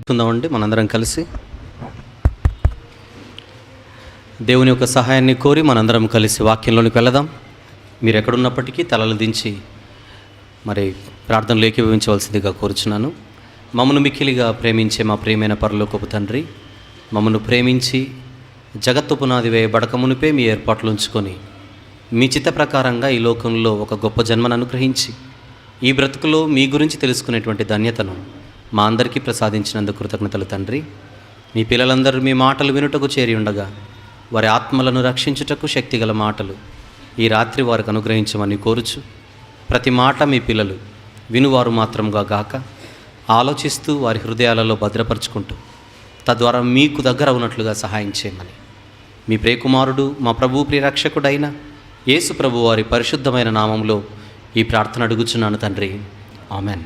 ఉందామండి మనందరం కలిసి దేవుని యొక్క సహాయాన్ని కోరి మనందరం కలిసి వాక్యంలోనికి వెళదాం. మీరు ఎక్కడున్నప్పటికీ తలలు దించి మరి ప్రార్థనలు ఏకీభవించవలసిందిగా కోరుచున్నాను. మమ్మను మిక్కిలిగా ప్రేమించే మా ప్రియమైన పరలోకపు తండ్రి, మమ్మను ప్రేమించి జగత్తు పునాది వేయబడక మునిపే మీ ఏర్పాట్లు ఉంచుకొని మీ చిత్త ప్రకారంగా ఈ లోకంలో ఒక గొప్ప జన్మను అనుగ్రహించి ఈ బ్రతుకులో మీ గురించి తెలుసుకునేటువంటి ధన్యతను మా అందరికీ ప్రసాదించినందుకు కృతజ్ఞతలు తండ్రి. మీ పిల్లలందరూ మీ మాటలు వినుటకు చేరి ఉండగా వారి ఆత్మలను రక్షించుటకు శక్తిగల మాటలు ఈ రాత్రి వారికి అనుగ్రహించమని కోరుచు, ప్రతి మాట మీ పిల్లలు వినువారు మాత్రంగా గాక ఆలోచిస్తూ వారి హృదయాలలో భద్రపరుచుకుంటూ తద్వారా మీకు దగ్గర ఉన్నట్లుగా సహాయం చేయమని మీ ప్రియకుమారుడు మా ప్రభు ప్రియరక్షకుడైన యేసు ప్రభు వారి పరిశుద్ధమైన నామంలో ఈ ప్రార్థన అడుగుచున్నాను తండ్రి, ఆమెన్.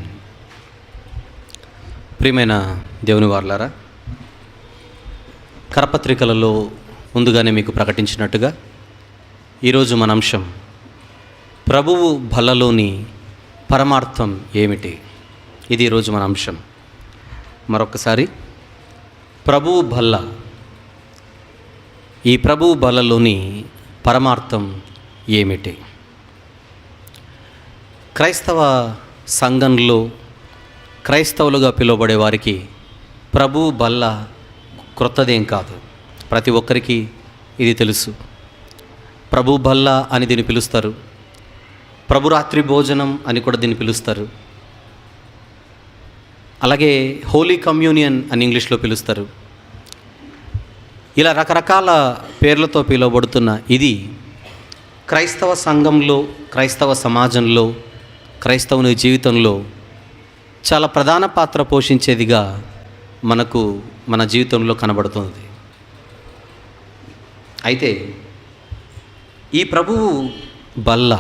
ప్రియమైన దేవుని వారలారా, కరపత్రికలలో ముందుగానే మీకు ప్రకటించినట్టుగా ఈరోజు మన అంశం ప్రభువు బల్లలోని పరమార్థం ఏమిటి. ఇది ఈరోజు మన అంశం. మరొకసారి, ప్రభువు బల్ల, ఈ ప్రభువు బల్లలోని పరమార్థం ఏమిటి. క్రైస్తవ సంఘంలో క్రైస్తవులుగా పిలువబడే వారికి ప్రభు బల్ల క్రొత్తదేం కాదు. ప్రతి ఒక్కరికి ఇది తెలుసు. ప్రభు బల్ల అని దీన్ని పిలుస్తారు. ప్రభురాత్రి భోజనం అని కూడా దీన్ని పిలుస్తారు. అలాగే హోలీ కమ్యూనియన్ అని ఇంగ్లీష్లో పిలుస్తారు. ఇలా రకరకాల పేర్లతో పిలువబడుతున్న ఇది క్రైస్తవ సంఘంలో, క్రైస్తవ సమాజంలో, క్రైస్తవుని జీవితంలో చాలా ప్రధాన పాత్ర పోషించేదిగా మనకు మన జీవితంలో కనబడుతుంది. అయితే ఈ ప్రభువు బల్ల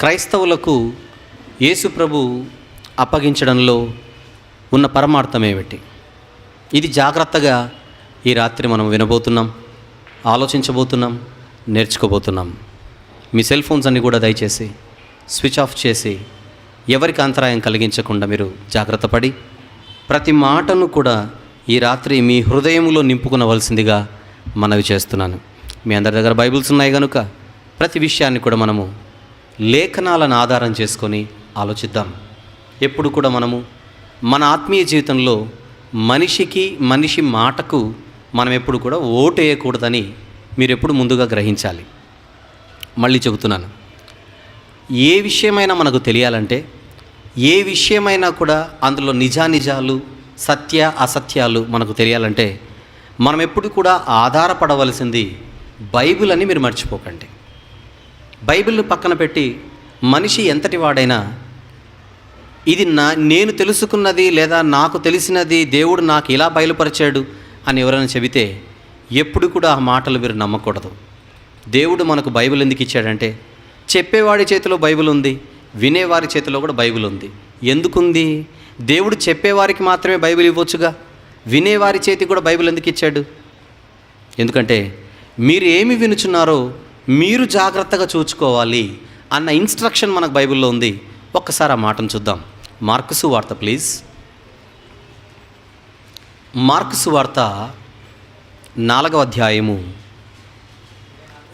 క్రైస్తవులకు యేసు ప్రభు అప్పగించడంలో ఉన్న పరమార్థం ఏమిటి? ఇది జాగ్రత్తగా ఈ రాత్రి మనం వినబోతున్నాం, ఆలోచించబోతున్నాం, నేర్చుకోబోతున్నాం. మీ సెల్ ఫోన్స్ అన్నీ కూడా దయచేసి స్విచ్ ఆఫ్ చేసి ఎవరికి అంతరాయం కలిగించకుండా మీరు జాగ్రత్త పడి ప్రతి మాటను కూడా ఈ రాత్రి మీ హృదయంలో నింపుకునవలసిందిగా మనవి చేస్తున్నాను. మీ అందరి దగ్గర బైబిల్స్ ఉన్నాయి కనుక ప్రతి విషయాన్ని కూడా మనము లేఖనాలను ఆధారం చేసుకొని ఆలోచిద్దాం. ఎప్పుడు కూడా మనము మన ఆత్మీయ జీవితంలో మనిషి మాటకు మనం ఎప్పుడు కూడా ఓటు వేయకూడదని మీరు ఎప్పుడు ముందుగా గ్రహించాలి. మళ్ళీ చెబుతున్నాను, ఏ విషయమైనా మనకు తెలియాలంటే, ఏ విషయమైనా కూడా అందులో నిజానిజాలు, సత్య అసత్యాలు మనకు తెలియాలంటే మనం ఎప్పుడు కూడా ఆధారపడవలసింది బైబిల్ అని మీరు మర్చిపోకండి. బైబిల్ని పక్కన పెట్టి మనిషి ఎంతటి వాడైనా ఇది నేను తెలుసుకున్నది లేదా నాకు తెలిసినది దేవుడు నాకు ఇలా బయలుపరిచాడు అని ఎవరైనా చెబితే ఎప్పుడు కూడా ఆ మాటలు మీరు నమ్మకూడదు. దేవుడు మనకు బైబిల్ ఎందుకు ఇచ్చాడంటే, చెప్పేవాడి చేతిలో బైబిల్ ఉంది, వినేవారి చేతిలో కూడా బైబిల్ ఉంది. ఎందుకుంది? దేవుడు చెప్పేవారికి మాత్రమే బైబిల్ ఇవ్వచ్చుగా, వినేవారి చేతికి కూడా బైబిల్ ఎందుకు ఇచ్చాడు? ఎందుకంటే మీరు ఏమి వినుచున్నారో మీరు జాగ్రత్తగా చూసుకోవాలి అన్న ఇన్స్ట్రక్షన్ మనకు బైబిల్లో ఉంది. ఒక్కసారి ఆ మాటను చూద్దాం. మార్కు సువార్త ప్లీజ్. మార్కు సువార్త 4వ అధ్యాయము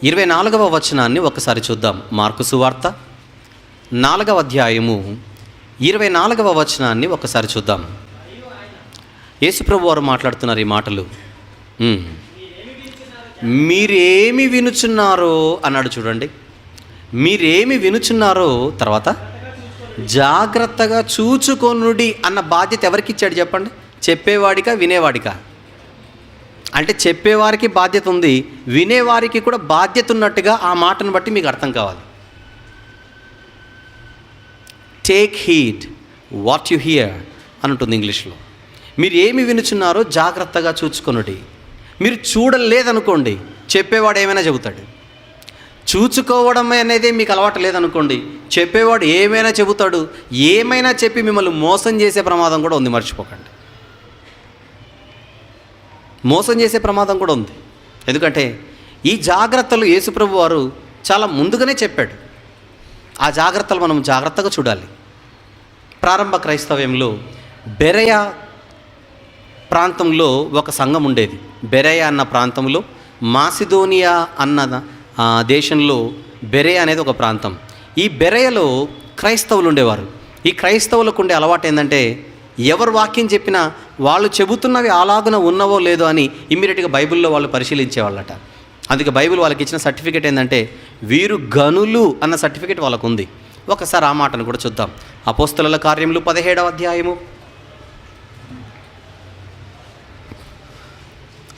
24వ వచనాన్ని ఒకసారి చూద్దాం. మార్కు సువార్త 4వ అధ్యాయము 24వ వచనాన్ని ఒకసారి చూద్దాం. యేసుప్రభు వారు మాట్లాడుతున్నారు ఈ మాటలు. మీరేమి వినుచున్నారో అన్నాడు. చూడండి, మీరేమి వినుచున్నారో, తర్వాత జాగ్రత్తగా చూచుకొనుడి అన్న బాధ్యత ఎవరికి ఇచ్చాడు చెప్పండి? చెప్పేవాడికా వినేవాడికా? అంటే చెప్పేవారికి బాధ్యత ఉంది, వినేవారికి కూడా బాధ్యత ఉన్నట్టుగా ఆ మాటను బట్టి మీకు అర్థం కావాలి. Take heed what you here అని ఉంటుంది ఇంగ్లీష్లో. మీరు ఏమి వినుచున్నారో జాగ్రత్తగా చూచుకొనుడి. మీరు చూడలేదనుకోండి, చెప్పేవాడు ఏమైనా చెబుతాడు. చూచుకోవడం అనేది మీకు అలవాటు లేదనుకోండి, చెప్పేవాడు ఏమైనా చెబుతాడు. ఏమైనా చెప్పి మిమ్మల్ని మోసం చేసే ప్రమాదం కూడా ఉంది, మర్చిపోకండి. మోసం చేసే ప్రమాదం కూడా ఉంది. ఎందుకంటే ఈ జాగ్రత్తలు యేసుప్రభు వారు చాలా ముందుగానే చెప్పాడు. ఆ జాగ్రత్తలు మనం జాగ్రత్తగా చూడాలి. ప్రారంభ క్రైస్తవ్యంలో బెరయ ప్రాంతంలో ఒక సంఘం ఉండేది. బెరయ అన్న ప్రాంతంలో మాసిదోనియా అన్న దేశంలో బెరయ అనేది ఒక ప్రాంతం. ఈ బెరయలో క్రైస్తవులు ఉండేవారు. ఈ క్రైస్తవులకు ఉండే అలవాటు ఏంటంటే ఎవరు వాక్యం చెప్పినా వాళ్ళు చెబుతున్నవి అలాగున ఉన్నవో లేదో అని ఇమ్మీడియట్గా బైబిల్లో వాళ్ళు పరిశీలించేవాళ్ళట. అందుకే బైబిల్ వాళ్ళకి ఇచ్చిన సర్టిఫికేట్ ఏంటంటే వీరు గనులు అన్న సర్టిఫికేట్ వాళ్ళకు ఉంది. ఒకసారి ఆ మాటను కూడా చూద్దాం. అపోస్తలుల కార్యములు 17వ అధ్యాయము,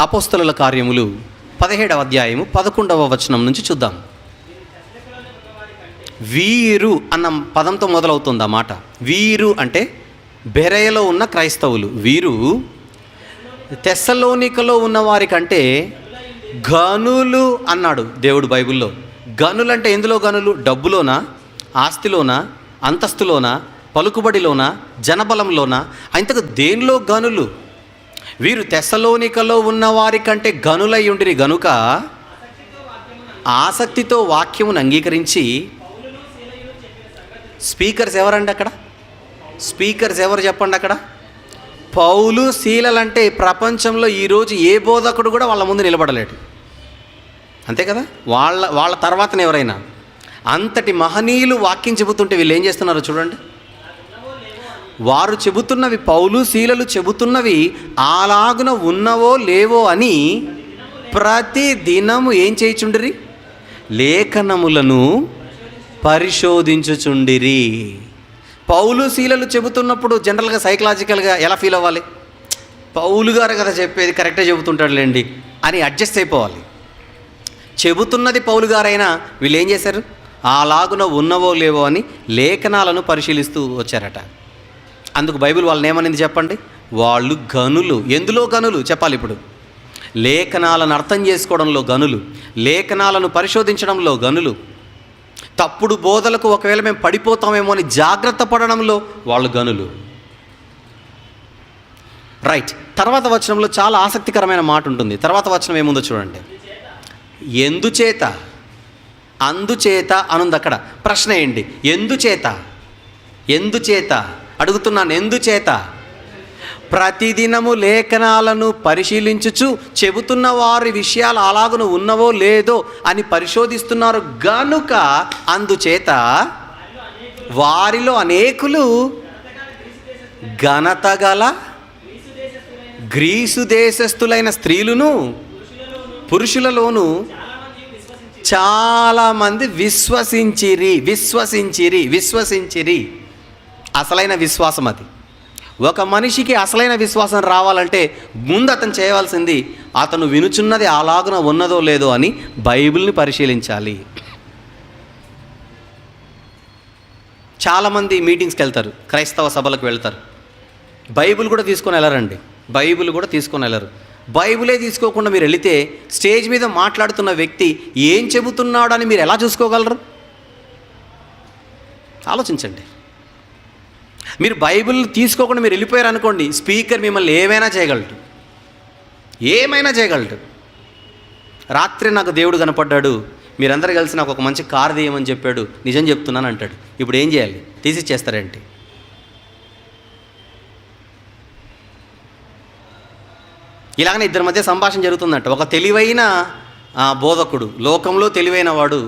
అపోస్తలుల కార్యములు 17వ అధ్యాయము 11వ వచనం నుంచి చూద్దాం. వీరు అన్న పదంతో మొదలవుతుంది ఆ మాట. వీరు అంటే బెరయలో ఉన్న క్రైస్తవులు. వీరు తెస్సలోనికలో ఉన్న వారి కంటే గనులు అన్నాడు దేవుడు బైబిల్లో. గనులు అంటే ఎందులో గనులు? డబ్బులోనా, ఆస్తిలోనా, అంతస్తులోనా, పలుకుబడిలోనా, జనబలంలోనా? ఇంతకు దేనిలో గనులు? వీరు తెస్సలోనికలో ఉన్న వారి కంటే గనులై ఉండిరి గనుక ఆసక్తితో వాక్యమును అంగీకరించి. స్పీకర్స్ ఎవరండి అక్కడ? స్పీకర్స్ ఎవరు చెప్పండి అక్కడ? పౌలు, శీలలంటే ప్రపంచంలో ఈరోజు ఏ బోధకుడు కూడా వాళ్ళ ముందు నిలబడలేడు. అంతే కదా? వాళ్ళ తర్వాతనే ఎవరైనా. అంతటి మహనీయులు వాక్యం చెబుతుంటే వీళ్ళు ఏం చేస్తున్నారో చూడండి. వారు చెబుతున్నవి, పౌలు శీలలు చెబుతున్నవి అలాగున ఉన్నవో లేవో అని ప్రతి దినము ఏం చేయుచుండిరి? లేఖనములను పరిశోధించుచుండిరి. పౌలు శీలలు చెబుతున్నప్పుడు జనరల్గా సైకలాజికల్గా ఎలా ఫీల్ అవ్వాలి? పౌలు గారు కదా చెప్పేది, కరెక్టే చెబుతుంటాడులేండి అని అడ్జస్ట్ అయిపోవాలి. చెబుతున్నది పౌలు గారైనా వీళ్ళు ఏం చేశారు? అలాగున ఉన్నవో లేవో అని లేఖనాలను పరిశీలిస్తూ వచ్చారట. అందుకు బైబిల్ వాళ్ళని ఏమనింది చెప్పండి? వాళ్ళు గనులు. ఎందులో గనులు చెప్పాలి ఇప్పుడు? లేఖనాలను అర్థం చేసుకోవడంలో గనులు, లేఖనాలను పరిశోధించడంలో గనులు, తప్పుడు బోధలకు ఒకవేళ మేము పడిపోతామేమో అని జాగ్రత్త పడడంలో వాళ్ళు గనులు. రైట్. తర్వాత వచనంలో చాలా ఆసక్తికరమైన మాట ఉంటుంది. తర్వాత వచనం ఏముందో చూడండి. ఎందుచేత, అందుచేత అనుంది అక్కడ. ప్రశ్న ఏంటి? ఎందుచేత? ఎందుచేత అడుగుతున్నాను. ఎందుచేత? ప్రతిదినము లేఖనాలను పరిశీలించుచు చెబుతున్న వారి విషయాలు అలాగున ఉన్నవో లేదో అని పరిశోధిస్తున్నారు గనుక అందుచేత వారిలో అనేకులు ఘనత గల గ్రీసు దేశస్థులైన స్త్రీలును పురుషులలోను చాలామంది విశ్వసించిరి. అసలైన విశ్వాసం అది. ఒక మనిషికి అసలైన విశ్వాసం రావాలంటే ముందు అతను చేయవలసింది అతను వినుచున్నది అలాగున ఉన్నదో లేదో అని బైబిల్ని పరిశీలించాలి. చాలామంది మీటింగ్స్కి వెళ్తారు, క్రైస్తవ సభలకు వెళ్తారు, బైబిల్ కూడా తీసుకొని వెళ్ళరండి. బైబిల్ కూడా తీసుకొని వెళ్ళరు. బైబిలే తీసుకోకుండా మీరు వెళితే స్టేజ్ మీద మాట్లాడుతున్న వ్యక్తి ఏం చెబుతున్నాడు అని మీరు ఎలా చూసుకోగలరు? ఆలోచించండి. మీరు బైబిల్ తీసుకోకుండా మీరు వెళ్ళిపోయారు అనుకోండి, స్పీకర్ మిమ్మల్ని ఏమైనా చేయగలడు. రాత్రి నాకు దేవుడు కనపడ్డాడు, మీరందరూ కలిసి నాకు ఒక మంచి కారు తీయమని చెప్పాడు, నిజం చెప్తున్నాను అంటాడు. ఇప్పుడు ఏం చేయాలి? తీసిచ్చేస్తారేంటి? ఇలాగనే ఇద్దరి మధ్య సంభాషణ జరుగుతుందంట. ఒక తెలివైన బోధకుడు, లోకంలో తెలివైన వాడు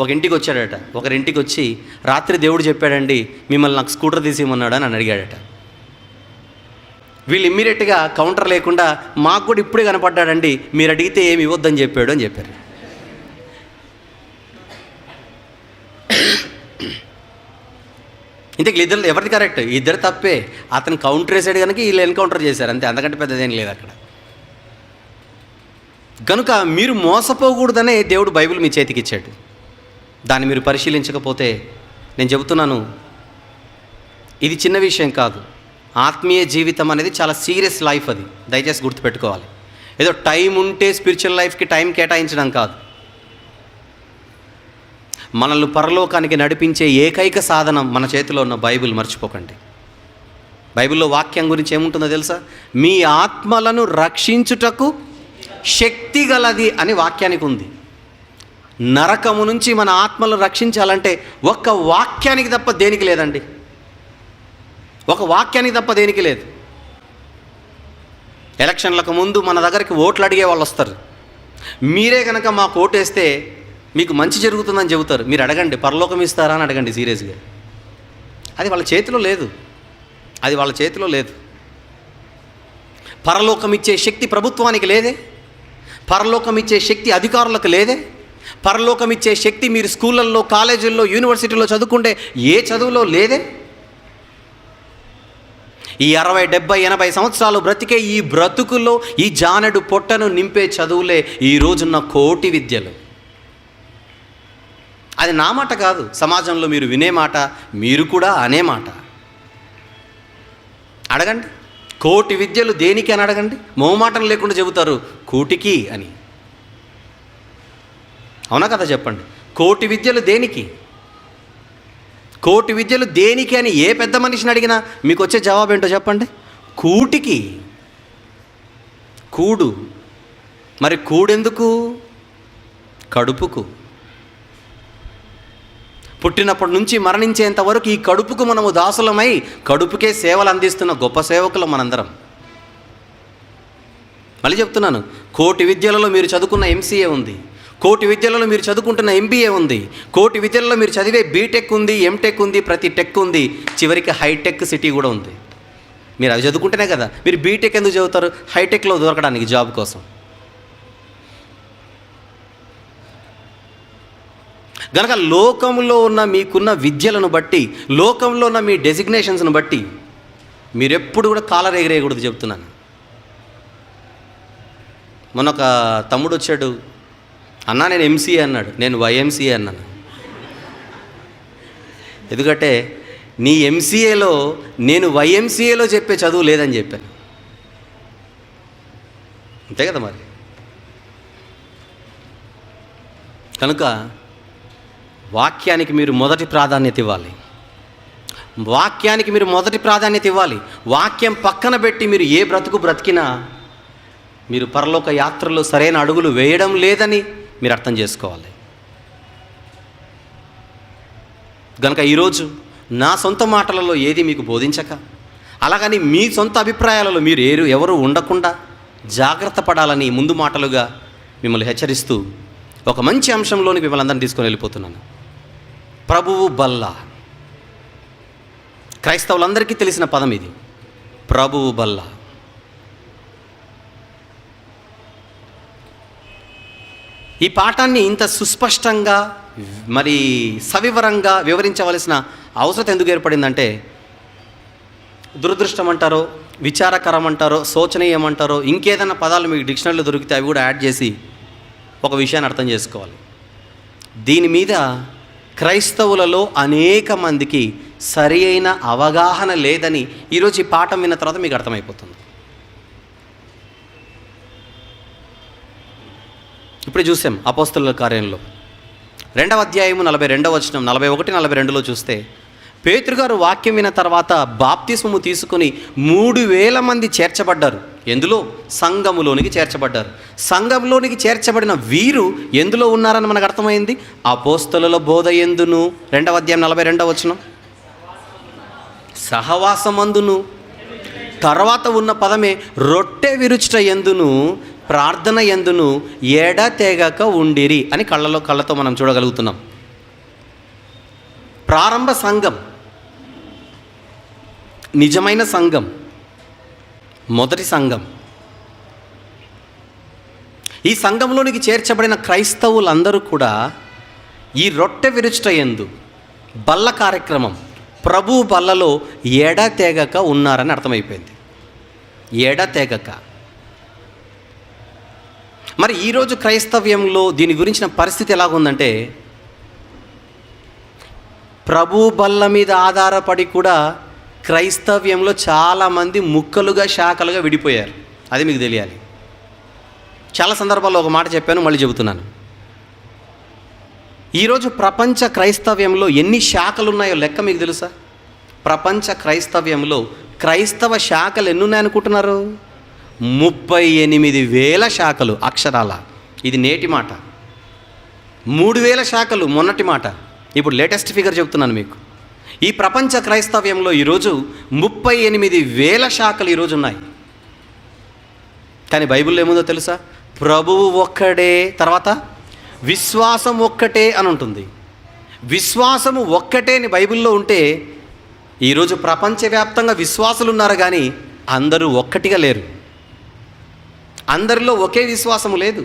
ఒక ఇంటికి వచ్చాడట. ఒకరింటికి వచ్చి, రాత్రి దేవుడు చెప్పాడండి మిమ్మల్ని నాకు స్కూటర్ తీసేయమన్నాడు అని అడిగాడట. వీళ్ళు ఇమ్మీడియట్గా కౌంటర్ లేకుండా, మాకు కూడా ఇప్పుడే కనపడ్డాడండి, మీరు అడిగితే ఏమి ఇవ్వద్దని చెప్పాడు అని చెప్పారు. ఇంతకు ఇద్దరు ఎవరిది కరెక్ట్? ఇద్దరు తప్పే. అతను కౌంటర్ వేసాడు కనుక వీళ్ళు ఎన్కౌంటర్ చేశారు అంతే, అంతకంటే పెద్దదేం లేదు అక్కడ. కనుక మీరు మోసపోకూడదనే దేవుడు బైబిల్ మీ చేతికి ఇచ్చాడు. దాన్ని మీరు పరిశీలించకపోతే నేను చెబుతున్నాను, ఇది చిన్న విషయం కాదు. ఆత్మీయ జీవితం అనేది చాలా సీరియస్ లైఫ్. అది దయచేసి గుర్తుపెట్టుకోవాలి. ఏదో టైం ఉంటే స్పిరిచువల్ లైఫ్కి టైం కేటాయించడం కాదు. మనల్ని పరలోకానికి నడిపించే ఏకైక సాధనం మన చేతిలో ఉన్న బైబిల్. మర్చిపోకండి. బైబిల్లో వాక్యం గురించి ఏముంటుందో తెలుసా? మీ ఆత్మలను రక్షించుటకు శక్తి గలది అని వాక్యానికి ఉంది. నరకము నుంచి మన ఆత్మలను రక్షించాలంటే ఒక్క వాక్యానికి తప్ప దేనికి లేదండి. ఒక వాక్యానికి తప్ప దేనికి లేదు. ఎలక్షన్లకు ముందు మన దగ్గరికి ఓట్లు అడిగే వాళ్ళు వస్తారు. మీరే కనుక మాకు ఓటేస్తే మీకు మంచి జరుగుతుందని చెబుతారు. మీరు అడగండి, పరలోకం ఇస్తారా అని అడగండి సీరియస్గా. అది వాళ్ళ చేతిలో లేదు. అది వాళ్ళ చేతిలో లేదు. పరలోకం ఇచ్చే శక్తి ప్రభుత్వానికి లేదే. పరలోకం ఇచ్చే శక్తి అధికారులకు లేదే. పరలోకం ఇచ్చే శక్తి మీరు స్కూళ్ళల్లో, కాలేజీల్లో, యూనివర్సిటీలో చదువుకుంటే ఏ చదువులో లేదే. ఈ 60, 70, 80 సంవత్సరాలు బ్రతికే ఈ బ్రతుకుల్లో ఈ జానెడు పొట్టను నింపే చదువులే ఈ రోజున్న కోటి విద్యలు. అది నా మాట కాదు, సమాజంలో మీరు వినే మాట, మీరు కూడా అనే మాట. అడగండి, కోటి విద్యలు దేనికి అని అడగండి. మొహమాటం లేకుండా చెబుతారు కూటికి అని. అవునా కదా చెప్పండి. కోటి విద్యలు దేనికి, కోటి విద్యలు దేనికి అని ఏ పెద్ద మనిషిని అడిగినా మీకు వచ్చే జవాబు ఏంటో చెప్పండి. కూటికి. కూడు. మరి కూడెందుకు? కడుపుకు. పుట్టినప్పటి నుంచి మరణించేంత వరకు ఈ కడుపుకు మనము దాసులమై కడుపుకే సేవలు అందిస్తున్న గొప్ప సేవకులు మనందరం. మళ్ళీ చెప్తున్నాను, కోటి విద్యలలో మీరు చదువుకున్న ఎంసీఏ ఉంది, కోటి విద్యలలో మీరు చదువుకుంటున్న ఎంబీఏ ఉంది, కోటి విద్యలలో మీరు చదివే బీటెక్ ఉంది, ఎంటెక్ ఉంది, ప్రతి టెక్ ఉంది, చివరికి హైటెక్ సిటీ కూడా ఉంది. మీరు అవి చదువుకుంటేనే కదా. మీరు బీటెక్ ఎందుకు చదువుతారు? హైటెక్లో దొరకడానికి, జాబ్ కోసం. కనుక లోకంలో ఉన్న మీకున్న విద్యలను బట్టి, లోకంలో ఉన్న మీ డెసిగ్నేషన్స్ను బట్టి మీరెప్పుడు కూడా కాలర్ ఎగిరేయకూడదు చెప్తున్నాను. మొన్న ఒక తమ్ముడు వచ్చాడు, అన్నా నేను ఎంసీఏ అన్నాడు, నేను వైఎంసీఏ అన్నాను. ఎందుకంటే నీ ఎంసీఏలో నేను వైఎంసీఏలో చెప్పే చదువు లేదని చెప్పాను. అంతే కదా మరి. కనుక వాక్యానికి మీరు మొదటి ప్రాధాన్యత ఇవ్వాలి. వాక్యానికి మీరు మొదటి ప్రాధాన్యత ఇవ్వాలి. వాక్యం పక్కన పెట్టి మీరు ఏ బ్రతుకు బ్రతికినా మీరు పరలోక యాత్రలో సరైన అడుగులు వేయడం లేదని మీరు అర్థం చేసుకోవాలి. కనుక ఈరోజు నా సొంత మాటలలో ఏది మీకు బోధించక, అలాగని మీ సొంత అభిప్రాయాలలో మీరు ఎవరు ఉండకుండా జాగ్రత్త పడాలని ముందు మాటలుగా మిమ్మల్ని హెచ్చరిస్తూ ఒక మంచి అంశంలోనికి మిమ్మల్ని అందరినీ తీసుకొని వెళ్ళిపోతున్నాను. ప్రభువు బల్ల. క్రైస్తవులందరికీ తెలిసిన పదం ఇది, ప్రభువు బల్ల. ఈ పాఠాన్ని ఇంత సుస్పష్టంగా మరి సవివరంగా వివరించవలసిన అవసరం ఎందుకు ఏర్పడిందంటే, దురదృష్టం అంటారో, విచారకరం అంటారో, శోచనీయం అంటారో, ఇంకేదైనా పదాలు మీకు డిక్షనరీలో దొరికితే అవి కూడా యాడ్ చేసి ఒక విషయాన్ని అర్థం చేసుకోవాలి. దీని మీద క్రైస్తవులలో అనేక మందికి సరి అయిన అవగాహన లేదని ఈరోజు ఈ పాఠం విన్న తర్వాత మీకు అర్థమైపోతుంది. ఇప్పుడు చూసాం అపోస్తలుల కార్యంలో 2వ అధ్యాయము 42వ వచనం, 41, 42లో చూస్తే పేతురు గారు వాక్యం విన్న తర్వాత బాప్తిస్మము తీసుకుని 3000 మంది చేర్చబడ్డారు. ఎందులో? సంఘములోనికి చేర్చబడ్డారు. సంఘంలోనికి చేర్చబడిన వీరు ఎందులో ఉన్నారని మనకు అర్థమైంది. అపోస్తలుల బోధ ఎందును, 2వ అధ్యాయం 42వ వచనం, సహవాసమందును, తర్వాత ఉన్న పదమే రొట్టె విరుచుట ఎందును, ప్రార్థన ఎందును ఎడతెగక ఉండిరి అని కళ్ళతో మనం చూడగలుగుతున్నాం. ప్రారంభ సంఘం, నిజమైన సంఘం, మొదటి సంఘం. ఈ సంఘంలోనికి చేర్చబడిన క్రైస్తవులందరూ కూడా ఈ రొట్టె విరుచుట యందు, బల్ల కార్యక్రమం, ప్రభు బల్లలో ఎడతెగక ఉన్నారని అర్థమైపోయింది. ఎడతెగక. మరి ఈరోజు క్రైస్తవ్యంలో దీని గురించిన పరిస్థితి ఎలాగుందంటే, ప్రభు బల్ల మీద ఆధారపడి కూడా క్రైస్తవ్యంలో చాలామంది ముక్కలుగా, శాఖలుగా విడిపోయారు. అది మీకు తెలియాలి. చాలా సందర్భాల్లో ఒక మాట చెప్పాను, మళ్ళీ చెబుతున్నాను. ఈరోజు ప్రపంచ క్రైస్తవ్యంలో ఎన్ని శాఖలు ఉన్నాయో లెక్క మీకు తెలుసా? ప్రపంచ క్రైస్తవ్యంలో క్రైస్తవ శాఖలు ఎన్ని ఉన్నాయనుకుంటున్నారు? 38,000 శాఖలు అక్షరాల. ఇది నేటి మాట. 3,000 శాఖలు మొన్నటి మాట. ఇప్పుడు లేటెస్ట్ ఫిగర్ చెప్తున్నాను మీకు. ఈ ప్రపంచ క్రైస్తవ్యంలో ఈరోజు 38,000 శాఖలు ఈరోజు ఉన్నాయి. కానీ బైబిల్లో ఏముందో తెలుసా? ప్రభువు ఒక్కడే, తర్వాత విశ్వాసం ఒక్కటే అని ఉంటుంది. విశ్వాసము ఒక్కటే అని బైబిల్లో ఉంటే ఈరోజు ప్రపంచవ్యాప్తంగా విశ్వాసులు ఉన్నారు, కానీ అందరూ ఒక్కటిగా లేరు. అందరిలో ఒకే విశ్వాసము లేదు.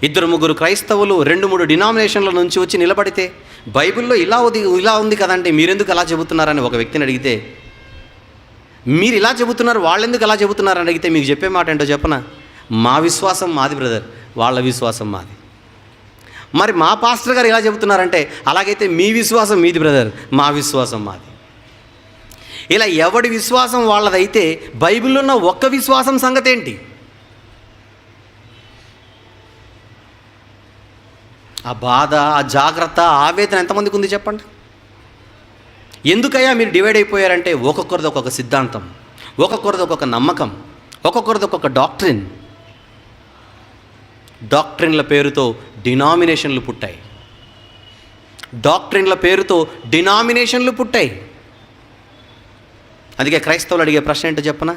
2-3 క్రైస్తవులు 2-3 డినామినేషన్ల నుంచి వచ్చి నిలబడితే బైబిల్లో ఇలా ఉంది కదండి, మీరెందుకు అలా చెబుతున్నారని ఒక వ్యక్తిని అడిగితే, మీరు ఇలా చెబుతున్నారు, వాళ్ళెందుకు అలా చెబుతున్నారని అడిగితే మీకు చెప్పే మాట ఏంటో చెప్పనా? మా విశ్వాసం మాది బ్రదర్, వాళ్ళ విశ్వాసం మాది. మరి మా పాస్టర్ గారు ఇలా చెబుతున్నారంటే, అలాగైతే మీ విశ్వాసం మీది బ్రదర్, మా విశ్వాసం మాది. ఇలా ఎవడి విశ్వాసం వాళ్ళదైతే బైబిల్లో ఉన్న ఒక్క విశ్వాసం సంగతి ఏంటి? ఆ బాధ, ఆ జాగ్రత్త, ఆవేదన ఎంతమందికి ఉంది చెప్పండి? ఎందుకయ్యా మీరు డివైడ్ అయిపోయారంటే, ఒక్కొక్కరిది ఒక్కొక్క సిద్ధాంతం, ఒక్కొక్కరిది ఒక్కొక్క నమ్మకం, ఒక్కొక్కరిది ఒక్కొక్క డాక్ట్రిన్. డాక్ట్రిన్ల పేరుతో డినామినేషన్లు పుట్టాయి. డాక్ట్రిన్ల పేరుతో డినామినేషన్లు పుట్టాయి. అందుకే క్రైస్తవులు అడిగే ప్రశ్న ఏంటో చెప్పనా?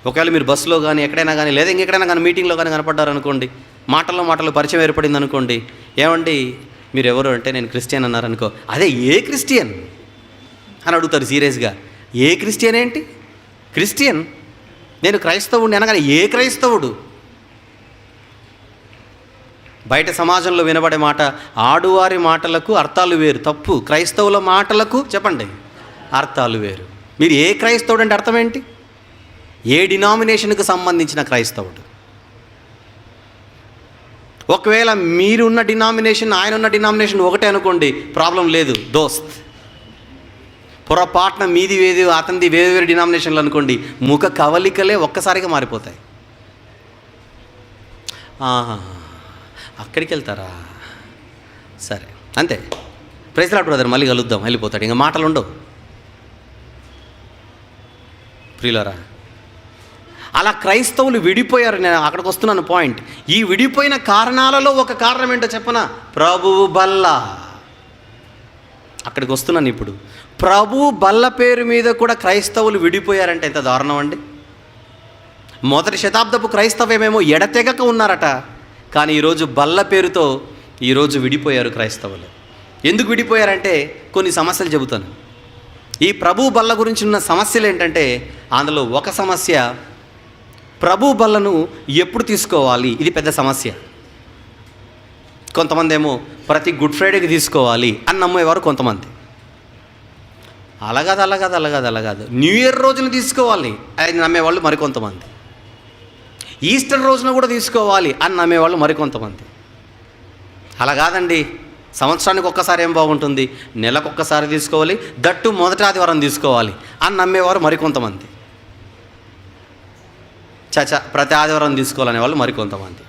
ఒకవేళ మీరు బస్సులో కానీ ఎక్కడైనా కానీ, లేదా ఇంకెక్కడైనా కానీ మీటింగ్లో కానీ కనపడ్డారనుకోండి, మాటల్లో పరిచయం ఏర్పడింది అనుకోండి, ఏమండి మీరు ఎవరు అంటే నేను క్రిస్టియన్ అన్నారనుకో, అదే ఏ క్రిస్టియన్ అని అడుగుతారు సీరియస్గా. ఏ క్రిస్టియన్ ఏంటి? క్రిస్టియన్, నేను క్రైస్తవుడిని అనగానే ఏ క్రైస్తవుడు? బయట సమాజంలో వినబడే మాట, ఆడువారి మాటలకు అర్థాలు వేరు, తప్పు. క్రైస్తవుల మాటలకు చెప్పండి అర్థాలు వేరు. మీరు ఏ క్రైస్తవుడు అంటే అర్థం ఏంటి? ఏ డినామినేషన్కి సంబంధించిన క్రైస్తవుడు. ఒకవేళ మీరున్న డినామినేషన్, ఆయన ఉన్న డినామినేషన్ ఒకటే అనుకోండి, ప్రాబ్లం లేదు, దోస్త్. పొరపాటున మీది వేది అతనిది వేరు వేరు డినామినేషన్లు అనుకోండి, ముఖ కవలికలే ఒక్కసారిగా మారిపోతాయి. అక్కడికి వెళ్తారా? సరే, అంతే. ప్రైజ్ లార్డ్ బ్రదర్, మళ్ళీ కలుద్దాం, వెళ్ళిపోతాడు. ఇంకా మాటలు ఉండవు ప్రియులారా. అలా క్రైస్తవులు విడిపోయారు. నేను అక్కడికి వస్తున్నాను పాయింట్. ఈ విడిపోయిన కారణాలలో ఒక కారణం ఏంటో చెప్పనా? ప్రభువు బల్ల. అక్కడికి వస్తున్నాను ఇప్పుడు. ప్రభువు బల్ల పేరు మీద కూడా క్రైస్తవులు విడిపోయారంటే ఎంత దారుణం అండి. 1వ శతాబ్దపు క్రైస్తవ్యమేమో ఎడతెగక ఉన్నారట, కానీ ఈరోజు బల్ల పేరుతో ఈరోజు విడిపోయారు క్రైస్తవులు. ఎందుకు విడిపోయారంటే కొన్ని సమస్యలు చెబుతాను. ఈ ప్రభు బల్ల గురించి ఉన్న సమస్యలు ఏంటంటే, అందులో ఒక సమస్య, ప్రభు బల్లను ఎప్పుడు తీసుకోవాలి, ఇది పెద్ద సమస్య. కొంతమంది ఏమో ప్రతి గుడ్ ఫ్రైడేకి తీసుకోవాలి అని నమ్మేవారు కొంతమంది. అలాగాదు న్యూ ఇయర్ రోజున తీసుకోవాలి అని నమ్మేవాళ్ళు మరికొంతమంది. ఈస్టర్ రోజున కూడా తీసుకోవాలి అని నమ్మేవాళ్ళు మరికొంతమంది. అలా కాదండి, సంవత్సరానికి ఒక్కసారి ఏం బాగుంటుంది, నెలకొక్కసారి తీసుకోవాలి, దట్టు మొదటి ఆదివారం తీసుకోవాలి అని నమ్మేవారు మరికొంతమంది. ప్రతి ఆదివారం తీసుకోవాలనే వాళ్ళు మరికొంతమంది.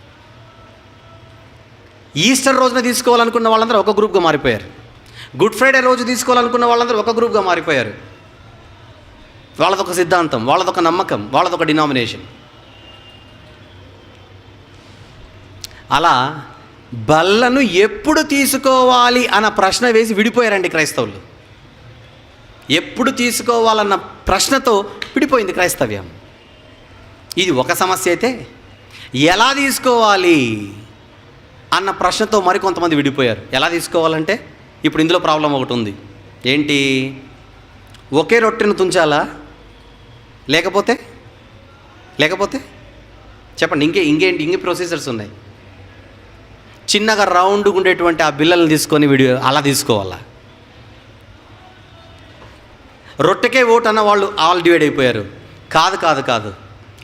ఈస్టర్ రోజున తీసుకోవాలనుకున్న వాళ్ళందరూ ఒక గ్రూప్గా మారిపోయారు. గుడ్ ఫ్రైడే రోజు తీసుకోవాలనుకున్న వాళ్ళందరూ ఒక గ్రూప్గా మారిపోయారు. వాళ్ళదొక సిద్ధాంతం, వాళ్ళదొక నమ్మకం, వాళ్ళదొక డినామినేషన్. అలా బల్లను ఎప్పుడు తీసుకోవాలి అన్న ప్రశ్న వేసి విడిపోయారండి క్రైస్తవులు. ఎప్పుడు తీసుకోవాలన్న ప్రశ్నతో విడిపోయింది క్రైస్తవ్యం. ఇది ఒక సమస్య అయితే, ఎలా తీసుకోవాలి అన్న ప్రశ్నతో మరికొంతమంది విడిపోయారు. ఎలా తీసుకోవాలంటే, ఇప్పుడు ఇందులో ప్రాబ్లం ఒకటి ఉంది. ఏంటి? ఒకే రొట్టెను తుంచాలా, లేకపోతే చెప్పండి, ఇంకే ప్రొసీజర్స్ ఉన్నాయి. చిన్నగా రౌండ్గా ఉండేటువంటి ఆ బిళ్ళలను తీసుకొని అలా తీసుకోవాలా? రొట్టెకే ఓట్ అన్న వాళ్ళు ఆల్ డివైడ్ అయిపోయారు. కాదు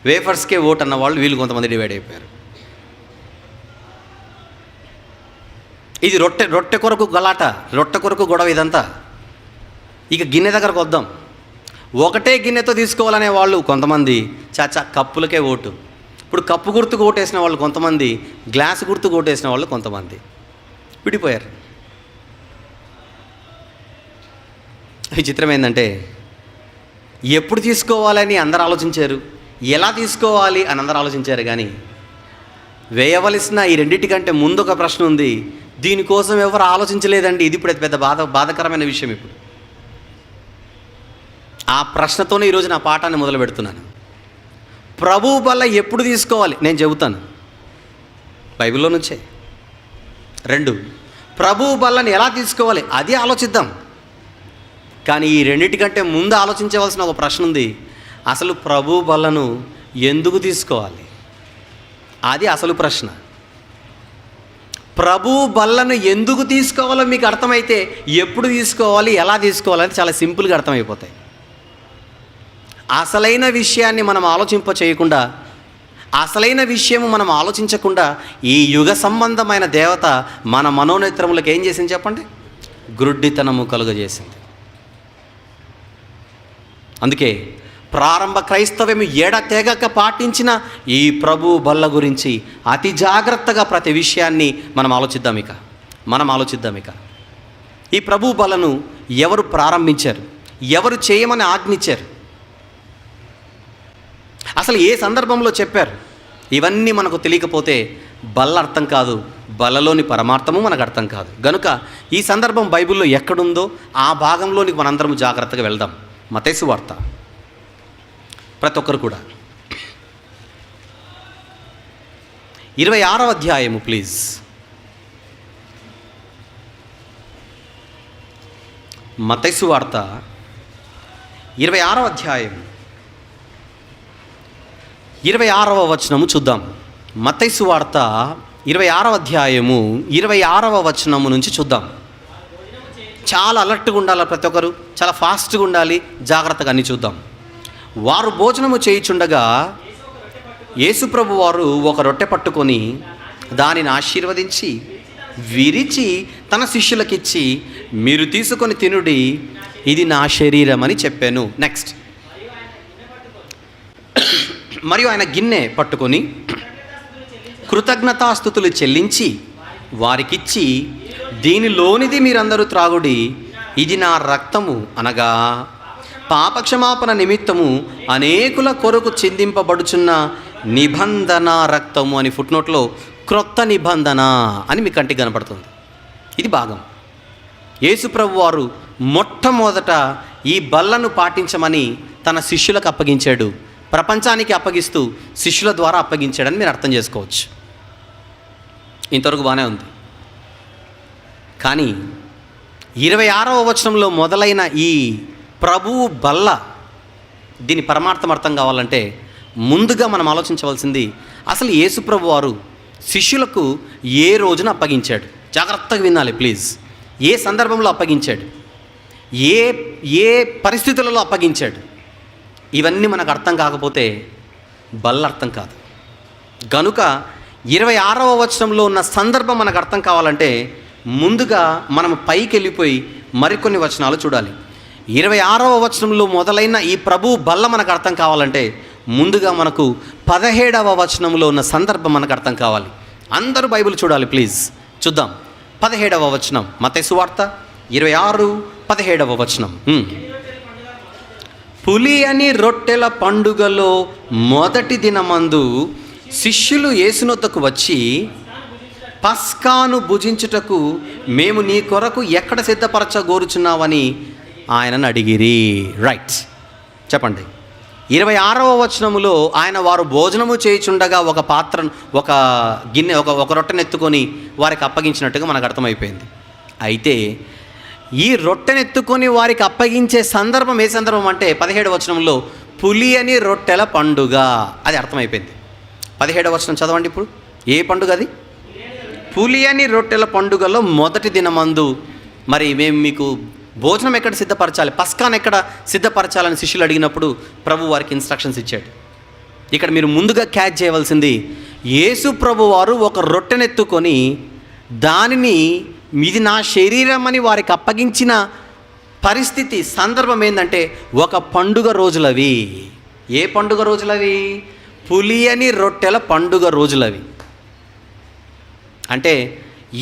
వేఫర్స్కే ఓట్ అన్న వాళ్ళు వీళ్ళు కొంతమంది డివైడ్ అయిపోయారు. ఇది రొట్టె కొరకు గలాట, రొట్టె కొరకు గొడవ ఇదంతా. ఇక గిన్నె దగ్గరకు వద్దాం. ఒకటే గిన్నెతో తీసుకోవాలనే వాళ్ళు కొంతమంది, కప్పులకే ఓటు. ఇప్పుడు కప్పు గుర్తుకు ఓటేసిన వాళ్ళు కొంతమంది, గ్లాసు గుర్తుకు ఓటేసిన వాళ్ళు కొంతమంది విడిపోయారు. విచిత్రం ఏంటంటే, ఎప్పుడు తీసుకోవాలని అందరూ ఆలోచించారు, ఎలా తీసుకోవాలి అని అందరూ ఆలోచించారు, కానీ వేయవలసిన ఈ రెండింటికంటే ముందు ఒక ప్రశ్న ఉంది. దీనికోసం ఎవరు ఆలోచించలేదండి. ఇది ఇప్పుడు పెద్ద బాధకరమైన విషయం. ఇప్పుడు ఆ ప్రశ్నతోనే ఈరోజు నా పాఠాన్ని మొదలు పెడుతున్నాను. ప్రభువు బల్ల ఎప్పుడు తీసుకోవాలి నేను చెబుతాను, బైబిల్లో నుంచే. 2, ప్రభువు బల్లని ఎలా తీసుకోవాలి అది ఆలోచిద్దాం. కానీ ఈ రెండింటికంటే ముందు ఆలోచించవలసిన ఒక ప్రశ్న ఉంది. అసలు ప్రభువు బల్లను ఎందుకు తీసుకోవాలి? అది అసలు ప్రశ్న. ప్రభువు బల్లను ఎందుకు తీసుకోవాలో మీకు అర్థమైతే ఎప్పుడు తీసుకోవాలి, ఎలా తీసుకోవాలని చాలా సింపుల్గా అర్థమైపోతాయి. అసలైన విషయాన్ని మనం ఆలోచింప చేయకుండా, అసలైన విషయము మనం ఆలోచించకుండా ఈ యుగ సంబంధమైన దేవత మన మనోనేత్రములకు ఏం చేసింది చెప్పండి? గ్రుడ్డితనము కలుగజేసింది. అందుకే ప్రారంభ క్రైస్తవ్యం ఎడతెగక పాటించిన ఈ ప్రభు బల్ల గురించి అతి జాగ్రత్తగా ప్రతి విషయాన్ని మనం ఆలోచిద్దాం ఇక. ఈ ప్రభు బల్లను ఎవరు ప్రారంభించారు? ఎవరు చేయమని ఆజ్ఞించారు? అసలు ఏ సందర్భంలో చెప్పారు? ఇవన్నీ మనకు తెలియకపోతే బల్ల అర్థం కాదు, బల్లలోని పరమార్థము మనకు అర్థం కాదు. గనుక ఈ సందర్భం బైబిల్లో ఎక్కడుందో ఆ భాగంలోనికి మనందరం జాగ్రత్తగా వెళ్దాం. మత్తయి సువార్త ప్రతి ఒక్కరు కూడా 26వ అధ్యాయము ప్లీజ్. మత్తయి సువార్త 26వ అధ్యాయం 26వ వచనము చూద్దాం. మత్తయి సువార్త 26వ అధ్యాయము 26వ వచనము నుంచి చూద్దాం. చాలా అలర్ట్గా ఉండాలి, ప్రతి ఒక్కరు చాలా ఫాస్ట్గా ఉండాలి, జాగ్రత్తగా అన్ని చూద్దాం. వారు భోజనము చేయుచుండగా యేసుప్రభు వారు ఒక రొట్టె పట్టుకొని దానిని ఆశీర్వదించి విరిచి తన శిష్యులకిచ్చి, మీరు తీసుకొని తినుడి, ఇది నా శరీరం అని చెప్పాను. నెక్స్ట్, మరియు ఆయన గిన్నె పట్టుకొని కృతజ్ఞతాస్తుతులు చెల్లించి వారికిచ్చి, దీనిలోనిది మీరందరూ త్రాగుడి, ఇది నా రక్తము, అనగా పాపక్షమాపణ నిమిత్తము అనేకుల కొరకు చిందింపబడుచున్న నిబంధన రక్తము అని ఫుట్నోట్లో క్రొత్త నిబంధన అని మీ కంటికి కనపడుతుంది. ఇది భాగం. యేసుప్రభు వారు మొట్టమొదట ఈ బల్లను పాటించమని తన శిష్యులకు అప్పగించాడు. ప్రపంచానికి అప్పగిస్తూ శిష్యుల ద్వారా అప్పగించాడని మీరు అర్థం చేసుకోవచ్చు. ఇంతవరకు బాగానే ఉంది. కానీ 26వ వచనంలో మొదలైన ఈ ప్రభువు బల్ల, దీని పరమార్థం అర్థం కావాలంటే ముందుగా మనం ఆలోచించవలసింది, అసలు యేసుప్రభు వారు శిష్యులకు ఏ రోజున అప్పగించాడు? జాగ్రత్తగా వినాలి ప్లీజ్. ఏ సందర్భంలో అప్పగించాడు? ఏ పరిస్థితులలో అప్పగించాడు? ఇవన్నీ మనకు అర్థం కాకపోతే బల్ల అర్థం కాదు. గనుక 26వ వచనంలో ఉన్న సందర్భం మనకు అర్థం కావాలంటే ముందుగా మనం పైకి వెళ్ళిపోయి మరికొన్ని వచనాలు చూడాలి. 26వ వచనంలో మొదలైన ఈ ప్రభు బల్ల మనకు అర్థం కావాలంటే ముందుగా మనకు 17వ వచనంలో ఉన్న సందర్భం మనకు అర్థం కావాలి. అందరూ బైబిల్ చూడాలి ప్లీజ్. చూద్దాం 17వ వచనం, మత్తయి సువార్త 26:17వ వచనం. పులి అని రొట్టెల పండుగలో మొదటి దినమందు శిష్యులు యేసునొద్దకు వచ్చి, పస్కాను భుజించుటకు మేము నీ కొరకు ఎక్కడ సిద్ధపరచగోరుచున్నావని ఆయనను అడిగిరి. రైట్, చెప్పండి. 26వ వచనములో వారు భోజనము చేయుచుండగా ఒక పాత్రను, ఒక గిన్నె, ఒక రొట్టెనెత్తుకొని వారికి అప్పగించినట్టుగా మనకు అర్థమైపోయింది. అయితే ఈ రొట్టెనెత్తుకొని వారికి అప్పగించే సందర్భం ఏ సందర్భం అంటే 17వ వచనంలో పులి అని రొట్టెల పండుగ, అది అర్థమైపోయింది. 17వ వచనం చదవండి ఇప్పుడు. ఏ పండుగ అది? పులి అని రొట్టెల పండుగలో మొదటి దినమందు. మరి మేము మీకు భోజనం ఎక్కడ సిద్ధపరచాలి, పస్కాను ఎక్కడ సిద్ధపరచాలని శిష్యులు అడిగినప్పుడు ప్రభు వారికి ఇన్స్ట్రక్షన్స్ ఇచ్చాడు. ఇక్కడ మీరు ముందుగా క్యాచ్ చేయవలసింది, యేసు ప్రభు వారు ఒక రొట్టెనెత్తుకొని దానిని ఇది నా శరీరం అని వారికి అప్పగించిన పరిస్థితి, సందర్భం ఏంటంటే ఒక పండుగ రోజులవి. ఏ పండుగ రోజులవి? పులి అని రొట్టెల పండుగ రోజులవి. అంటే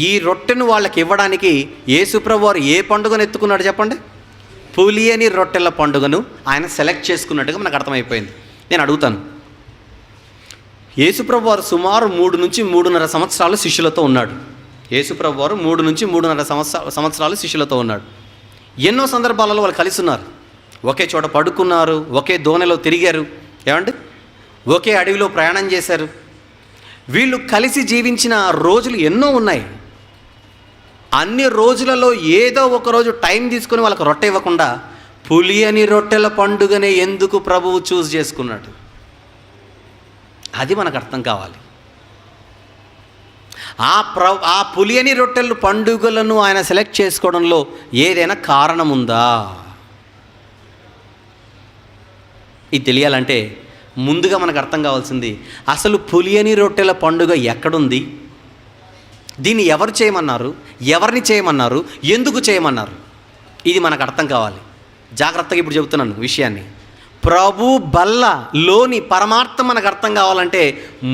ఈ రొట్టెను వాళ్ళకి ఇవ్వడానికి యేసుప్రభు వారు ఏ పండుగను ఎత్తుకున్నాడు చెప్పండి? పులి అని రొట్టెల పండుగను ఆయన సెలెక్ట్ చేసుకున్నట్టుగా మనకు అర్థమైపోయింది. నేను అడుగుతాను, యేసుప్రభు వారు సుమారు 3 నుంచి 3.5 సంవత్సరాలు శిష్యులతో ఉన్నాడు. యేసుప్రభు వారు 3 నుంచి 3.5 సంవత్సరాలు శిష్యులతో ఉన్నాడు. ఎన్నో సందర్భాలలో వాళ్ళు కలిసి ఉన్నారు, ఒకే చోట పడుకున్నారు, ఒకే దోణిలో తిరిగారు. ఏమండి, ఒకే అడవిలో ప్రయాణం చేశారు. వీళ్ళు కలిసి జీవించిన రోజులు ఎన్నో ఉన్నాయి. అన్ని రోజులలో ఏదో ఒక రోజు టైం తీసుకొని వాళ్ళకి రొట్టె ఇవ్వకుండా పులియని రొట్టెల పండుగనే ఎందుకు ప్రభువు చూస్ చేసుకున్నాడు? అది మనకు అర్థం కావాలి. ఆ పులియని రొట్టెల పండుగలను ఆయన సెలెక్ట్ చేసుకోవడంలో ఏదైనా కారణం ఉందా? ఇది తెలియాలంటే ముందుగా మనకు అర్థం కావాల్సింది, అసలు పులియని రొట్టెల పండుగ ఎక్కడుంది, దీన్ని ఎవరు చేయమన్నారు, ఎవరిని చేయమన్నారు, ఎందుకు చేయమన్నారు, ఇది మనకు అర్థం కావాలి. జాగ్రత్తగా ఇప్పుడు చెబుతున్నాను విషయాన్ని. ప్రభు బల్లలోని పరమార్థం మనకు అర్థం కావాలంటే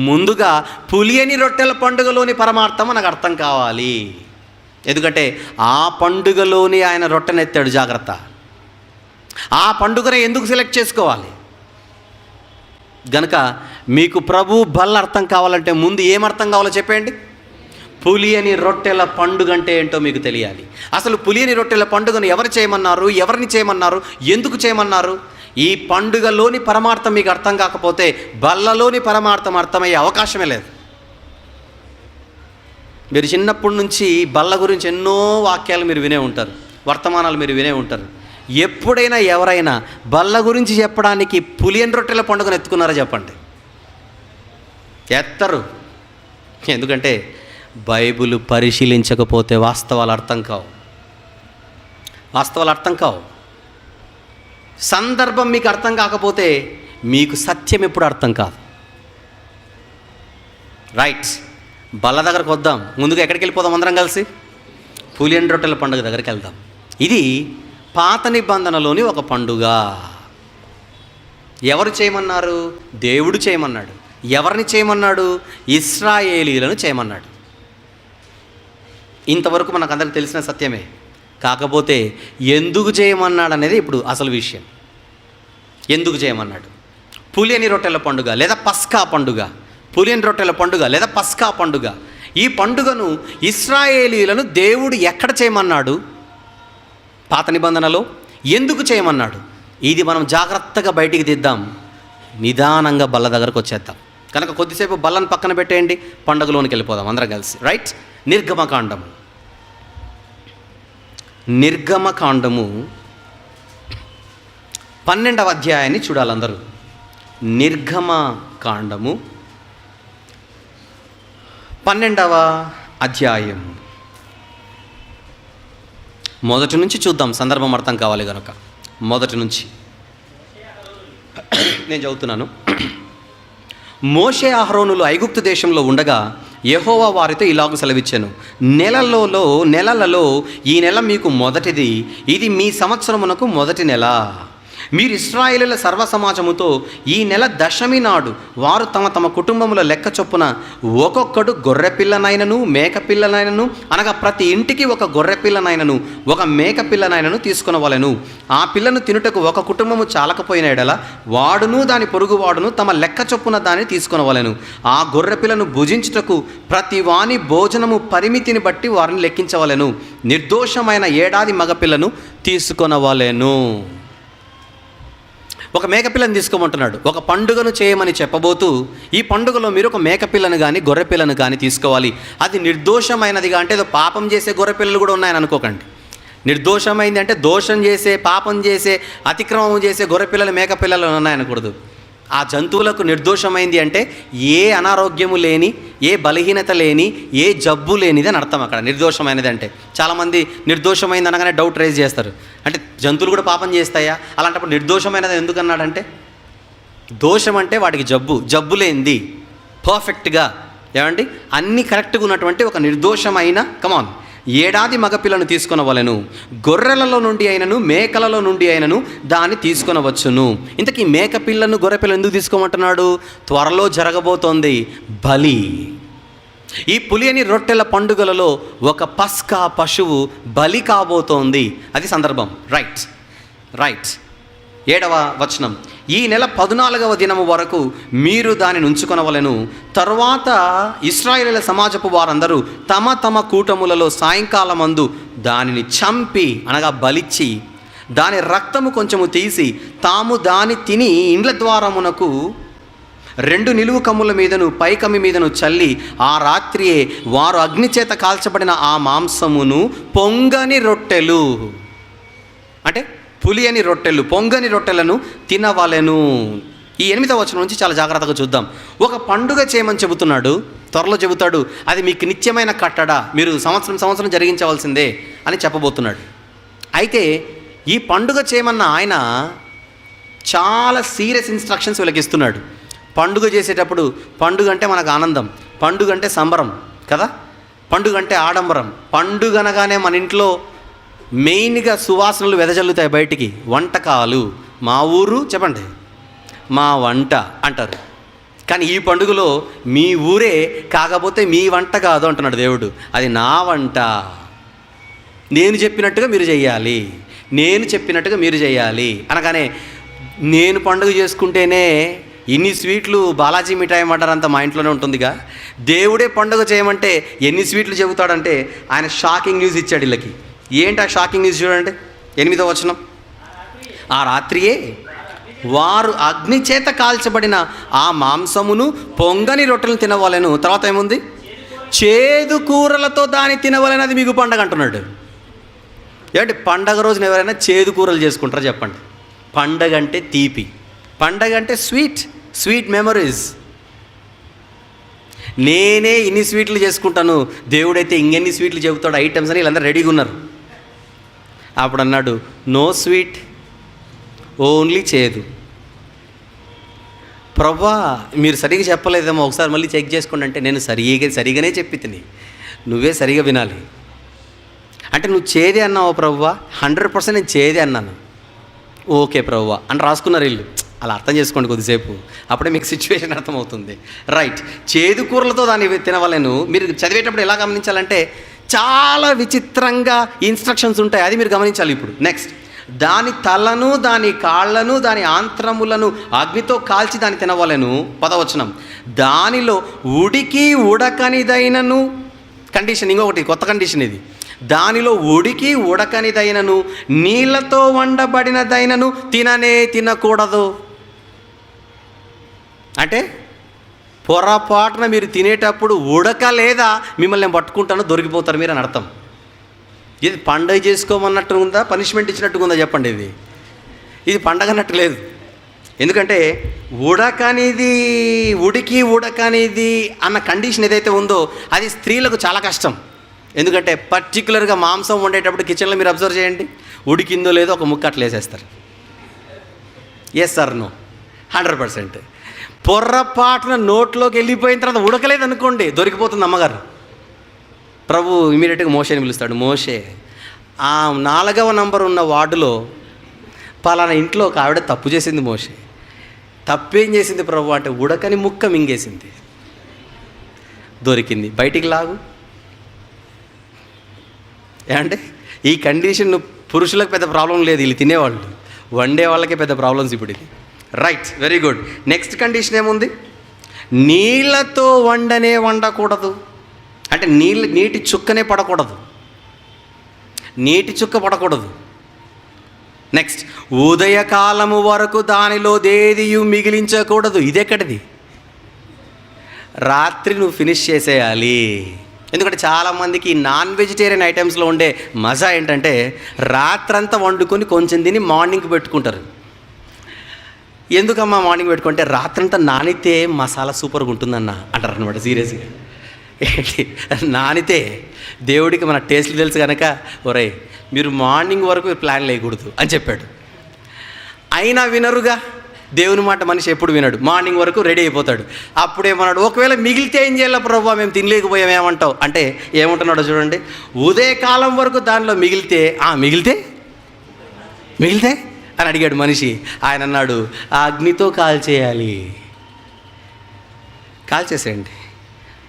ముందుగా పులియని రొట్టెల పండుగలోని పరమార్థం మనకు అర్థం కావాలి. ఎందుకంటే ఆ పండుగలోని ఆయన రొట్టెనెత్తాడు. జాగ్రత్త. ఆ పండుగను ఎందుకు సెలెక్ట్ చేసుకోవాలి? గనుక మీకు ప్రభు బల్ల అర్థం కావాలంటే ముందు ఏమర్థం కావాలో చెప్పండి. పులియని రొట్టెల పండుగ అంటే ఏంటో మీకు తెలియాలి. అసలు పులియని రొట్టెల పండుగను ఎవరు చేయమన్నారు, ఎవరిని చేయమన్నారు, ఎందుకు చేయమన్నారు? ఈ పండుగలోని పరమార్థం మీకు అర్థం కాకపోతే బల్లలోని పరమార్థం అర్థమయ్యే అవకాశమే లేదు. మీరు చిన్నప్పటి నుంచి బల్ల గురించి ఎన్నో వాక్యాలు మీరు వినే ఉంటారు, వర్తమానాలు మీరు వినే ఉంటారు. ఎప్పుడైనా ఎవరైనా బల్ల గురించి చెప్పడానికి పులియని రొట్టెల పండుగను ఎత్తుకున్నారా చెప్పండి? ఎత్తరు. ఎందుకంటే బైబిల్ పరిశీలించకపోతే వాస్తవాలు అర్థం కావు. సందర్భం మీకు అర్థం కాకపోతే మీకు సత్యం ఎప్పుడు అర్థం కాదు. రైట్. బల్ల దగ్గరకు వద్దాం. ముందుగా ఎక్కడికి వెళ్ళిపోదాం? అందరం కలిసి పులియని రొట్టెల పండుగ దగ్గరికి వెళ్దాం. ఇది పాత నిబంధనలోని ఒక పండుగ. ఎవరు చేయమన్నారు? దేవుడు చేయమన్నాడు. ఎవరిని చేయమన్నాడు? ఇశ్రాయేలీలను చేయమన్నాడు. ఇంతవరకు మనకందరికి తెలిసిన సత్యమే. కాకపోతే ఎందుకు చేయమన్నాడు అనేది ఇప్పుడు అసలు విషయం. ఎందుకు చేయమన్నాడు? పులియని రొట్టెల పండుగ లేదా పస్కా పండుగ, పులియని రొట్టెల పండుగ లేదా పస్కా పండుగ, ఈ పండుగను ఇశ్రాయేలీలను దేవుడు ఎక్కడ చేయమన్నాడు? పాత నిబంధనలో ఎందుకు చేయమన్నాడు? ఇది మనం జాగ్రత్తగా బయటికి తీద్దాం. నిదానంగా బల్ల దగ్గరకు వచ్చేద్దాం. కనుక కొద్దిసేపు బల్లను పక్కన పెట్టేయండి, పండుగలోనికి వెళ్ళిపోదాం అందరం కలిసి. రైట్. నిర్గమకాండము 12వ అధ్యాయాన్ని చూడాలి అందరూ. నిర్గమకాండము 12వ అధ్యాయం మొదటి నుంచి చూద్దాం. సందర్భం అర్థం కావాలి కనుక మొదటి నుంచి నేను చదువుతున్నాను. మోషే అహరోనులు ఐగుప్తు దేశంలో ఉండగా యెహోవా వారితో ఇలాగ సెలవిచ్చెను. నెలలలో ఈ నెల మీకు మొదటిది, ఇది మీ సంవత్సరమునకు మొదటి నెల. మీరు ఇశ్రాయేలీయుల సర్వసమాజముతో ఈ నెల దశమి నాడు వారు తమ తమ కుటుంబముల లెక్క చొప్పున ఒక్కొక్కడు గొర్రెపిల్లనైనను మేకపిల్లనైనను, అనగా ప్రతి ఇంటికి ఒక గొర్రెపిల్లనైనను ఒక మేకపిల్లనైనను తీసుకొనవలెను. ఆ పిల్లను తినుటకు ఒక కుటుంబము చాలకపోయిన ఎడల వాడును దాని పొరుగువాడును తమ లెక్క చొప్పున దాన్ని తీసుకొనవలెను. ఆ గొర్రెపిల్లను భుజించుటకు ప్రతి వాని భోజనము పరిమితిని బట్టి వారిని లెక్కించవలెను. నిర్దోషమైన ఏడాది మగపిల్లను తీసుకొనవలెను. ఒక మేకపిల్లని తీసుకోమంటున్నాడు. ఒక పండుగను చేయమని చెప్పబోతూ ఈ పండుగలో మీరు ఒక మేకపిల్లను కానీ గొర్రెపిల్లను కానీ తీసుకోవాలి. అది నిర్దోషమైనదిగా, అంటే ఏదో పాపం చేసే గొర్రెపిల్లలు కూడా ఉన్నాయని అనుకోకండి. నిర్దోషమైంది అంటే దోషం చేసే, పాపం చేసే, అతిక్రమం చేసే గొర్రెపిల్లలు మేకపిల్లలు ఉన్నాయనకూడదు. ఆ జంతువులకు నిర్దోషమైంది అంటే ఏ అనారోగ్యము లేని, ఏ బలహీనత లేని, ఏ జబ్బు లేనిది అని అర్థం అక్కడ నిర్దోషమైనది అంటే. చాలామంది నిర్దోషమైంది అనగానే డౌట్ రైజ్ చేస్తారు. అంటే జంతువులు కూడా పాపం చేస్తాయా? అలాంటప్పుడు నిర్దోషమైనది ఎందుకన్నాడంటే, దోషం అంటే వాటికి జబ్బు లేనిది, పర్ఫెక్ట్గా ఏమండి అన్నీ కరెక్ట్గా ఉన్నటువంటి ఒక నిర్దోషమైన కమాన్ ఏడాది మగపిల్లను తీసుకొనవలెను. గొర్రెలలో నుండి అయినను మేకలలో నుండి అయినను దాన్ని తీసుకొనవచ్చును. ఇంతకీ మేకపిల్లను గొర్రెపిల్లను ఎందుకు తీసుకోమంటున్నాడు? త్వరలో జరగబోతోంది బలి. ఈ పులియని రొట్టెల పండుగలలో ఒక పస్కా పశువు బలి కాబోతోంది. అది సందర్భం. రైట్. 7వ వచనం. ఈ నెల 14వ దినము వరకు మీరు దానిని ఉంచుకొనవలెను. తరువాత ఇశ్రాయేలీయుల సమాజపు వారందరూ తమ తమ కూటములలో సాయంకాలమందు దానిని చంపి, అనగా బలిచ్చి, దాని రక్తము కొంచెము తీసి తాము దాని తిని ఇండ్ల ద్వారమునకు 2 నిలువు కమ్ముల మీదను పై కమ్మి మీదను చల్లి ఆ రాత్రియే వారు అగ్నిచేత కాల్చబడిన ఆ మాంసమును పొంగని రొట్టెలు, అంటే పులియని రొట్టెలు, పొంగని రొట్టెలను తినవలెను. ఈ 8వ వచనం నుంచి చాలా జాగ్రత్తగా చూద్దాం. ఒక పండుగ చేయమని చెబుతున్నాడు, త్వరలో చెబుతాడు అది మీకు నిత్యమైన కట్టడ, మీరు సంవత్సరం జరిగించవలసిందే అని చెప్పబోతున్నాడు. అయితే ఈ పండుగ చేయమన్న ఆయన చాలా సీరియస్ ఇన్స్ట్రక్షన్స్ వీళ్ళకి ఇస్తున్నాడు. పండుగ చేసేటప్పుడు, పండుగ అంటే మనకు ఆనందం, పండుగ అంటే సంబరం కదా, పండుగ అంటే ఆడంబరం. పండుగ అనగానే మన ఇంట్లో మెయిన్గా సువాసనలు వెదజల్లుతాయి బయటికి. వంటకాలు, మా ఊరు చెప్పండి, మా వంట అంటారు. కానీ ఈ పండుగలో మీ ఊరే కాకపోతే మీ వంట కాదు అంటున్నాడు దేవుడు. అది నా వంట, నేను చెప్పినట్టుగా మీరు చేయాలి, నేను చెప్పినట్టుగా మీరు చేయాలి అనగానే, నేను పండుగ చేసుకుంటేనే ఇన్ని స్వీట్లు బాలాజీ మిఠాయి అంతా మా ఇంట్లోనే ఉంటుందిగా, దేవుడే పండుగ చేయమంటే ఎన్ని స్వీట్లు చెబుతాడంటే ఆయన షాకింగ్ న్యూస్ ఇచ్చాడు వీళ్ళకి. ఏంటి ఆ షాకింగ్ న్యూస్ చూడండి, 8వ వచనం. ఆ రాత్రియే వారు అగ్ని చేత కాల్చబడిన ఆ మాంసమును పొంగని రొట్టెలను తినవలెను. తర్వాత ఏముంది, చేదు కూరలతో దాన్ని తినవలెను, అది మీకు పండగ అంటున్నాడు. ఏంటి పండగ రోజున ఎవరైనా చేదు కూరలు చేసుకుంటారా చెప్పండి? పండగ అంటే తీపి, పండగ అంటే స్వీట్ మెమరీస్. నేనే ఇన్ని స్వీట్లు చేసుకుంటాను, దేవుడైతే ఇంకెన్ని స్వీట్లు చెబుతాడు ఐటమ్స్ అని వీళ్ళందరూ రెడీగా ఉన్నారు. అప్పుడు అన్నాడు, నో స్వీట్, ఓన్లీ చేదు. ప్రభా మీరు సరిగా చెప్పలేదేమో, ఒకసారి మళ్ళీ చెక్ చేసుకోండి అంటే, నేను సరిగానే చెప్పి తిని, నువ్వే సరిగా వినాలి అంటే, నువ్వు చేదే అన్నావు ప్రభువా, 100% నేను చేదే అన్నాను. ఓకే ప్రభువా అని రాసుకున్నారు వీళ్ళు. అలా అర్థం చేసుకోండి కొద్దిసేపు, అప్పుడే మీకు సిచ్యువేషన్ అర్థమవుతుంది. రైట్, చేదు కూరలతో దాన్ని తినవలెను. మీరు చదివేటప్పుడు ఎలా గమనించాలంటే చాలా విచిత్రంగా ఇన్స్ట్రక్షన్స్ ఉంటాయి, అది మీరు గమనించాలి. ఇప్పుడు నెక్స్ట్, దాని తలను, దాని కాళ్లను, దాని ఆంత్రములను అగ్నితో కాల్చి దాన్ని తినవలెను. 10వ వచనం, దానిలో ఉడికి ఉడకనిదైనను, కండిషన్ ఇంకొకటి కొత్త కండిషన్ ఇది, దానిలో ఉడికి ఉడకనిదైనను నీళ్లతో వండబడినదైనను తినకూడదు. అంటే పొరపాటున మీరు తినేటప్పుడు ఉడకలేదా మిమ్మల్ని నేను పట్టుకుంటాను, దొరికిపోతారు మీరు అని అర్థం. ఇది పండగ చేసుకోమన్నట్టు ఉందా, పనిష్మెంట్ ఇచ్చినట్టుగా ఉందా చెప్పండి? ఇది పండగ అన్నట్టు లేదు. ఎందుకంటే ఉడికి ఉడకనిది అన్న కండిషన్ ఏదైతే ఉందో అది స్త్రీలకు చాలా కష్టం. ఎందుకంటే పర్టికులర్గా మాంసం వండేటప్పుడు కిచెన్లో మీరు అబ్జర్వ్ చేయండి, ఉడికిందో లేదో ఒక ముక్క అట్లా వేసేస్తారు. Yes sir, no, 100%. పొర్రపాటున నోట్లోకి వెళ్ళిపోయిన తర్వాత ఉడకలేదు అనుకోండి, దొరికిపోతుంది అమ్మగారు. ప్రభు ఇమీడియట్గా మోషేని పిలుస్తాడు. మోషే, ఆ 4వ నంబర్ ఉన్న వార్డులో పలానా ఇంట్లో ఒక ఆవిడ తప్పు చేసింది. మోషే, తప్పేం చేసింది ప్రభు అంటే ఉడకని ముక్క మింగేసింది, దొరికింది, బయటికి లాగు. ఏమంటే ఈ కండిషన్ పురుషులకు పెద్ద ప్రాబ్లం లేదు, వీళ్ళు తినేవాళ్ళు, వండే వాళ్ళకే పెద్ద ప్రాబ్లమ్స్ ఇప్పుడు ఇది. Right, very good. Next condition ఏముంది, నీళ్లతో వండకూడదు. అంటే నీటి చుక్కనే పడకూడదు, నీటి చుక్క పడకూడదు. నెక్స్ట్, ఉదయకాలము వరకు దానిలో దేదియు మిగిలించకూడదు. ఇదెక్కడిది, రాత్రి నువ్వు ఫినిష్ చేసేయాలి. ఎందుకంటే చాలామందికి నాన్ వెజిటేరియన్ ఐటమ్స్లో ఉండే మజా ఏంటంటే రాత్రంతా వండుకొని కొంచెం తిని మార్నింగ్కి పెట్టుకుంటారు. ఎందుకమ్మా మార్నింగ్ పెట్టుకుంటే రాత్రంతా నానితే మసాలా సూపర్గా ఉంటుందన్న అంటారు అనమాట. సీరియస్గా ఏంటి, నానితే దేవుడికి మన టేస్ట్లు తెలుసు కనుక, ఒరే మీరు మార్నింగ్ వరకు ప్లాన్ లేకూడదు అని చెప్పాడు. అయినా వినరుగా, దేవుని మాట మనిషి ఎప్పుడు వినడు, మార్నింగ్ వరకు రెడీ అయిపోతాడు. అప్పుడేమన్నాడు, ఒకవేళ మిగిలితే ఏం చేయాలి ప్రభు, మేము తినలేకపోయామేమంటావు అంటే ఏమంటున్నాడో చూడండి, ఉదయకాలం వరకు దానిలో మిగిలితే అని అడిగాడు మనిషి. ఆయన అన్నాడు, ఆ అగ్నితో కాల్చేయాలి. కాల్చేసేయండి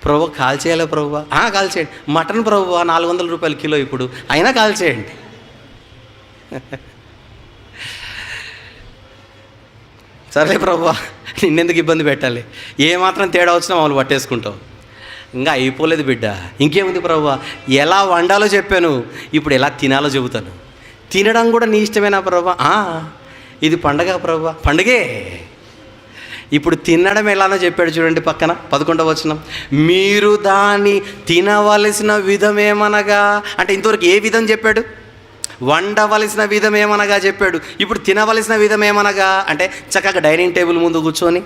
ప్రభు. కాల్చేయాలి ప్రభు, కాల్చేయండి. మటన్ ప్రభు 400 రూపాయలు కిలో ఇప్పుడు, అయినా కాల్చేయండి. సరే ప్రభు, నిన్నెందుకు ఇబ్బంది పెట్టాలి, ఏమాత్రం తేడా వచ్చినా మమ్మల్ని పట్టేసుకుంటావు. ఇంకా అయిపోలేదు బిడ్డ, ఇంకేముంది ప్రభు, ఎలా వండాలో చెప్పాను, ఇప్పుడు ఎలా తినాలో చెబుతాను. తినడం కూడా నీ ఇష్టమేనా ప్రభు? ఇది పండగ ప్రభు, పండగే. ఇప్పుడు తినడం ఎలానో చెప్పాడు చూడండి, పక్కన 11వ వచనం. మీరు దాన్ని తినవలసిన విధమేమనగా, అంటే ఇంతవరకు ఏ విధం చెప్పాడు? వండవలసిన విధం ఏమనగా చెప్పాడు. ఇప్పుడు తినవలసిన విధం ఏమనగా అంటే చక్కగా డైనింగ్ టేబుల్ ముందు కూర్చొని,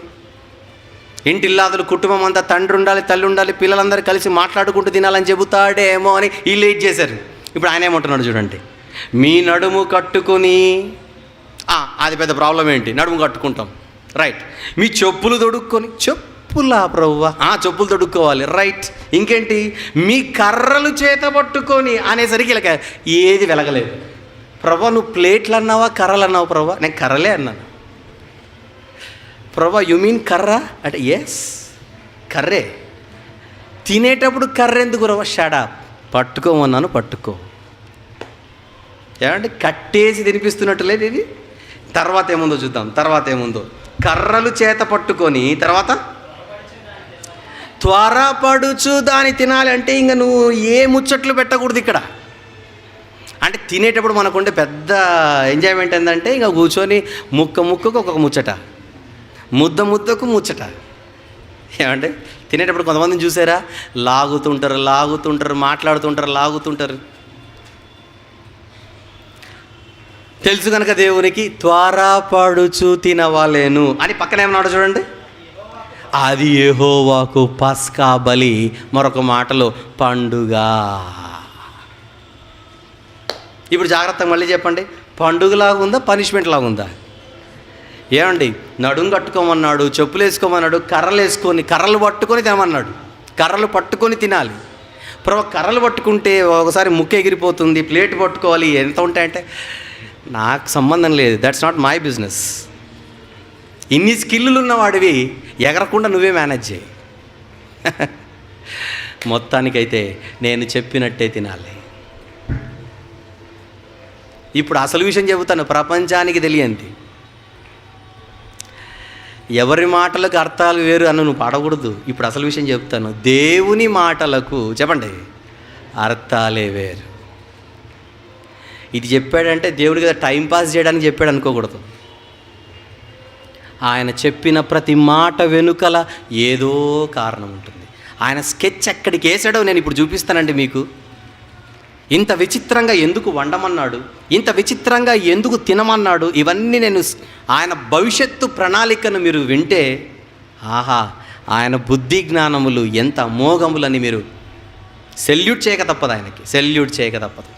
ఇంటిల్లాదులు కుటుంబం అంతా, తండ్రి ఉండాలి, తల్లి ఉండాలి, పిల్లలందరూ కలిసి మాట్లాడుకుంటూ తినాలని చెబుతాడేమో అని వీళ్ళు లేట్ చేశారు. ఇప్పుడు ఆయన ఏమంటున్నాడు చూడండి, మీ నడుము కట్టుకొని, అది పెద్ద ప్రాబ్లం ఏంటి, నడుము కట్టుకుంటాం, రైట్. మీ చెప్పులు తొడుక్కొని, చెప్పులా ప్రభువా, చెప్పులు తొడుక్కోవాలి, రైట్. ఇంకేంటి, మీ కర్రలు చేత పట్టుకొని అనేసరికి ఇలా ఏది వెలగలేదు. ప్రభా నువ్వు ప్లేట్లు అన్నావా కర్రలు అన్నావు? ప్రభా నేను కర్రలే అన్నాను. ప్రభా యు మీన్ కర్ర అంటే ఎస్ కర్రే. తినేటప్పుడు కర్ర ఎందుకు ప్రభా? షడా పట్టుకోమన్నాను, పట్టుకో. ఏమంటే కట్టేసి తినిపిస్తున్నట్టు లేదు ఇది. తర్వాత ఏముందో చూద్దాం, తర్వాత ఏముందో. కర్రలు చేత పట్టుకొని, తర్వాత త్వరపడుచు దాన్ని తినాలి. అంటే ఇంకా నువ్వు ఏ ముచ్చట్లు పెట్టకూడదు ఇక్కడ. అంటే తినేటప్పుడు మనకుండే పెద్ద ఎంజాయ్మెంట్ ఏంటంటే ఇంకా కూర్చొని ముక్కకు ఒక్కొక్క ముచ్చట, ముద్దకు ముచ్చట. ఏమంటే తినేటప్పుడు కొంతమందిని చూసారా, లాగుతుంటారు, మాట్లాడుతుంటారు, లాగుతుంటారు. తెలుసు కనుక దేవునికి త్వరపడుచు తినవాలేను అని పక్కన ఏమన్నాడు చూడండి, అది యెహోవాకు పస్కా బలి, మరొక మాటలో పండుగ. ఇప్పుడు జాగ్రత్తగా మళ్ళీ చెప్పండి, పండుగలాగా ఉందా, పనిష్మెంట్ లాగా ఉందా? ఏమండి, నడుము కట్టుకోమన్నాడు, చెప్పులు వేసుకోమన్నాడు, కర్రలు పట్టుకొని తినమన్నాడు. కర్రలు పట్టుకొని తినాలి. కర్రలు పట్టుకుంటే ఒకసారి ముక్కు ఎగిరిపోతుంది, ప్లేట్ పట్టుకోవాలి, ఎంత ఉంటాయంటే నాకు సంబంధం లేదు, దట్స్ నాట్ మై బిజినెస్. ఇన్ని స్కిల్లులు ఉన్నవాడివి ఎగరకుండా నువ్వే మేనేజ్ చేయి. మొత్తానికైతే నేను చెప్పినట్టే తినాలి. ఇప్పుడు అసలు విషయం చెబుతాను, ప్రపంచానికి తెలియంది. ఎవరి మాటలకు అర్థాలు వేరు అని నువ్వు పాడకూడదు. ఇప్పుడు అసలు విషయం చెప్తాను, దేవుని మాటలకు చెప్పండి అర్థాలే వేరు. ఇది చెప్పాడంటే దేవుడి కదా టైంపాస్ చేయడానికి చెప్పాడు అనుకోకూడదు. ఆయన చెప్పిన ప్రతి మాట వెనుకల ఏదో కారణం ఉంటుంది. ఆయన స్కెచ్ ఎక్కడికి వేసాడో నేను ఇప్పుడు చూపిస్తానండి మీకు. ఇంత విచిత్రంగా ఎందుకు వండమన్నాడు, ఇంత విచిత్రంగా ఎందుకు తినమన్నాడు, ఇవన్నీ నేను ఆయన భవిష్యత్తు ప్రణాళికను మీరు వింటే ఆహా, ఆయన బుద్ధి జ్ఞానములు ఎంత అమోఘములని మీరు సెల్యూట్ చేయక తప్పదు, ఆయనకి సెల్యూట్ చేయక తప్పదు.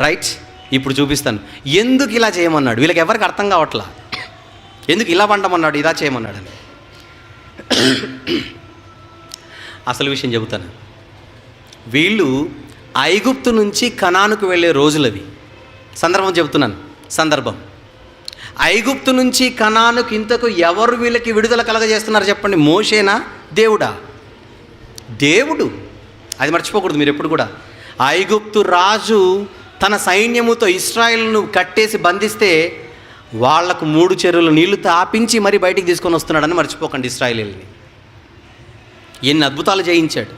రైట్, ఇప్పుడు చూపిస్తాను ఎందుకు ఇలా చేయమన్నాడు. వీళ్ళకి ఎవరికి అర్థం కావట్లా, ఎందుకు ఇలా వండమన్నాడు, ఇలా చేయమన్నాడు అని. అసలు విషయం చెబుతాను. వీళ్ళు ఐగుప్తు నుంచి కనానుకు వెళ్ళే రోజులవి. సందర్భం చెబుతున్నాను, సందర్భం. ఐగుప్తు నుంచి కనానుకు ఇంతకు ఎవరు వీళ్ళకి విడుదల కలగజేస్తున్నారు చెప్పండి? మోషేనా, దేవుడా? దేవుడు. అది మర్చిపోకూడదు మీరు ఎప్పుడు కూడా. ఐగుప్తు రాజు తన సైన్యముతో ఇశ్రాయేలును కట్టేసి బంధిస్తే వాళ్లకు 3 చెరువులు నీళ్లు తాపించి మరి బయటికి తీసుకొని వస్తున్నాడని మర్చిపోకండి. ఇశ్రాయేలీయుల్ని ఎన్ని అద్భుతాలు చేయించాడు.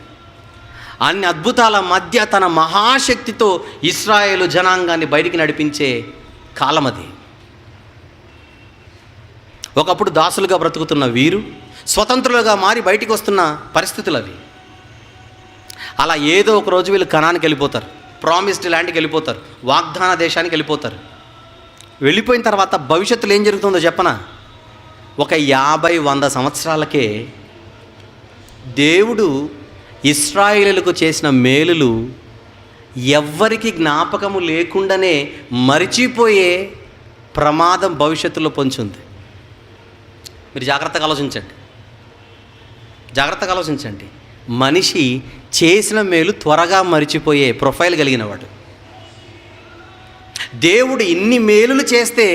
అన్ని అద్భుతాల మధ్య తన మహాశక్తితో ఇశ్రాయేలు జనాంగాన్ని బయటికి నడిపించే కాలం అది. ఒకప్పుడు దాసులుగా బ్రతుకుతున్న వీరు స్వతంత్రులుగా మారి బయటికి వస్తున్న పరిస్థితులు అవి. అలా ఏదో ఒక రోజు వీళ్ళు కనానికి వెళ్ళిపోతారు, ప్రామిస్డ్ ల్యాండ్కి వెళ్ళిపోతారు, వాగ్దాన దేశానికి వెళ్ళిపోతారు. వెళ్ళిపోయిన తర్వాత భవిష్యత్తులో ఏం జరుగుతుందో చెప్పనా? ఒక 50-100 సంవత్సరాలకే దేవుడు ఇశ్రాయేలుకు చేసిన మేలులు ఎవ్వరికి జ్ఞాపకము లేకుండానే మరిచిపోయే ప్రమాదం భవిష్యత్తులో పొంచుంది. మీరు జాగ్రత్తగా ఆలోచించండి. మనిషి చేసిన మేలు త్వరగా మరిచిపోయే ప్రొఫైల్ కలిగిన వాడు. దేవుడు ఇన్ని మేలులు చేస్తే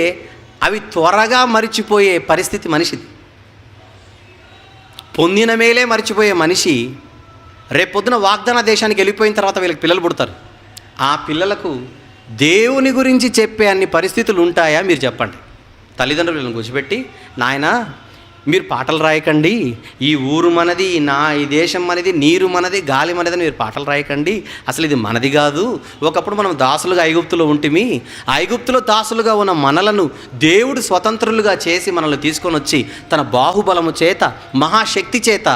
అవి త్వరగా మరిచిపోయే పరిస్థితి మనిషిది. పొందిన మేలే మరిచిపోయే మనిషి రేపొద్దున వాగ్దాన దేశానికి వెళ్ళిపోయిన తర్వాత వీళ్ళకి పిల్లలు పుడతారు. ఆ పిల్లలకు దేవుని గురించి చెప్పే అన్ని పరిస్థితులు ఉంటాయా మీరు చెప్పండి. తల్లిదండ్రులను కూర్చోబెట్టి, నాయనా మీరు పాటలు రాయకండి, ఈ ఊరు మనది, ఈ దేశం మనది, నీరు మనది, గాలి మనదని మీరు పాటలు రాయకండి, అసలు ఇది మనది కాదు. ఒకప్పుడు మనం దాసులుగా ఐగుప్తులో ఉంటిమి, ఐగుప్తులో దాసులుగా ఉన్న మనలను దేవుడు స్వతంత్రులుగా చేసి మనల్ని తీసుకొని వచ్చి తన బాహుబలము చేత, మహాశక్తి చేత,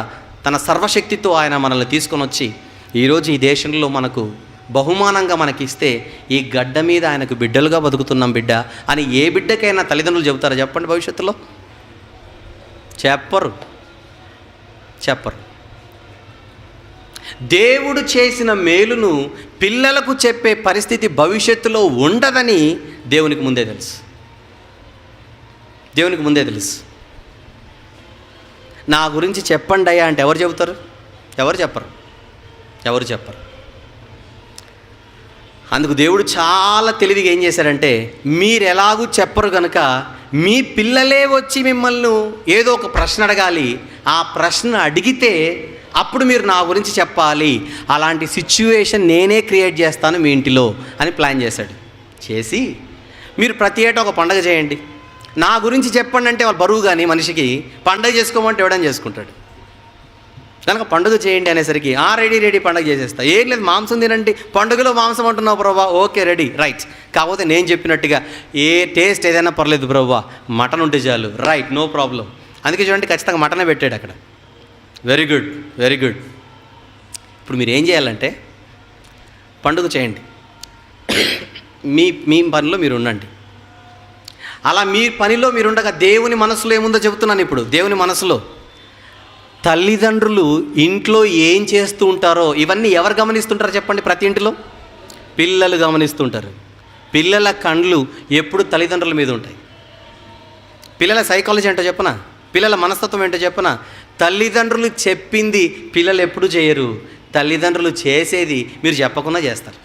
తన సర్వశక్తితో ఆయన మనల్ని తీసుకొని వచ్చి ఈరోజు ఈ దేశంలో మనకు బహుమానంగా మనకిస్తే ఈ గడ్డ మీద ఆయనకు బిడ్డలుగా బతుకుతున్నాం బిడ్డ అని ఏ బిడ్డకైనా తల్లిదండ్రులు చెబుతారా చెప్పండి? భవిష్యత్తులో చెప్పరు. దేవుడు చేసిన మేలును పిల్లలకు చెప్పే పరిస్థితి భవిష్యత్తులో ఉండదని దేవునికి ముందే తెలుసు. నా గురించి చెప్పండి అయ్యా అంటే ఎవరు చెబుతారు? ఎవరు చెప్పరు. అందుకు దేవుడు చాలా తెలివిగా ఏం చేశాడంటే, మీరు ఎలాగూ చెప్పరు కనుక మీ పిల్లలే వచ్చి మిమ్మల్ని ఏదో ఒక ప్రశ్న అడగాలి, ఆ ప్రశ్న అడిగితే అప్పుడు మీరు నా గురించి చెప్పాలి, అలాంటి సిచ్యువేషన్ నేనే క్రియేట్ చేస్తాను మీ ఇంటిలో అని ప్లాన్ చేశాడు. చేసి మీరు ప్రతి ఏటా ఒక పండగ చేయండి, నా గురించి చెప్పండి అంటే వాళ్ళు బరువు, కానీ మనిషికి పండగ చేసుకోమంటే ఎవడని చేసుకుంటాడు. కనుక పండుగ చేయండి అనేసరికి రెడీ పండుగ చేసేస్తా. ఏం లేదు, మాంసం తినండి. పండుగలో మాంసం అంటున్నావు ప్రభా, ఓకే రెడీ, రైట్. కాకపోతే నేను చెప్పినట్టుగా టేస్ట్ ఏదైనా పర్లేదు ప్రభా, మటన్ ఉంటే చాలు, రైట్, నో ప్రాబ్లం. అందుకే చూడండి, ఖచ్చితంగా మటనే పెట్టాడు అక్కడ. Very good. ఇప్పుడు మీరు ఏం చేయాలంటే పండుగ చేయండి, మీ పనిలో మీరు ఉండండి. అలా మీ పనిలో మీరుండగా దేవుని మనసులో ఏముందో చెబుతున్నాను. ఇప్పుడు దేవుని మనసులో తల్లిదండ్రులు ఇంట్లో ఏం చేస్తూ ఉంటారో ఇవన్నీ ఎవరు గమనిస్తుంటారో చెప్పండి? ప్రతి ఇంటిలో పిల్లలు గమనిస్తుంటారు. పిల్లల కండ్లు ఎప్పుడు తల్లిదండ్రుల మీద ఉంటాయి. పిల్లల సైకాలజీ ఏంటో చెప్పనా? పిల్లల మనస్తత్వం ఏంటో చెప్పనా? తల్లిదండ్రులు చెప్పింది పిల్లలు ఎప్పుడు చేయరు, తల్లిదండ్రులు చేసేది మీరు చెప్పకుండా చేస్తారు.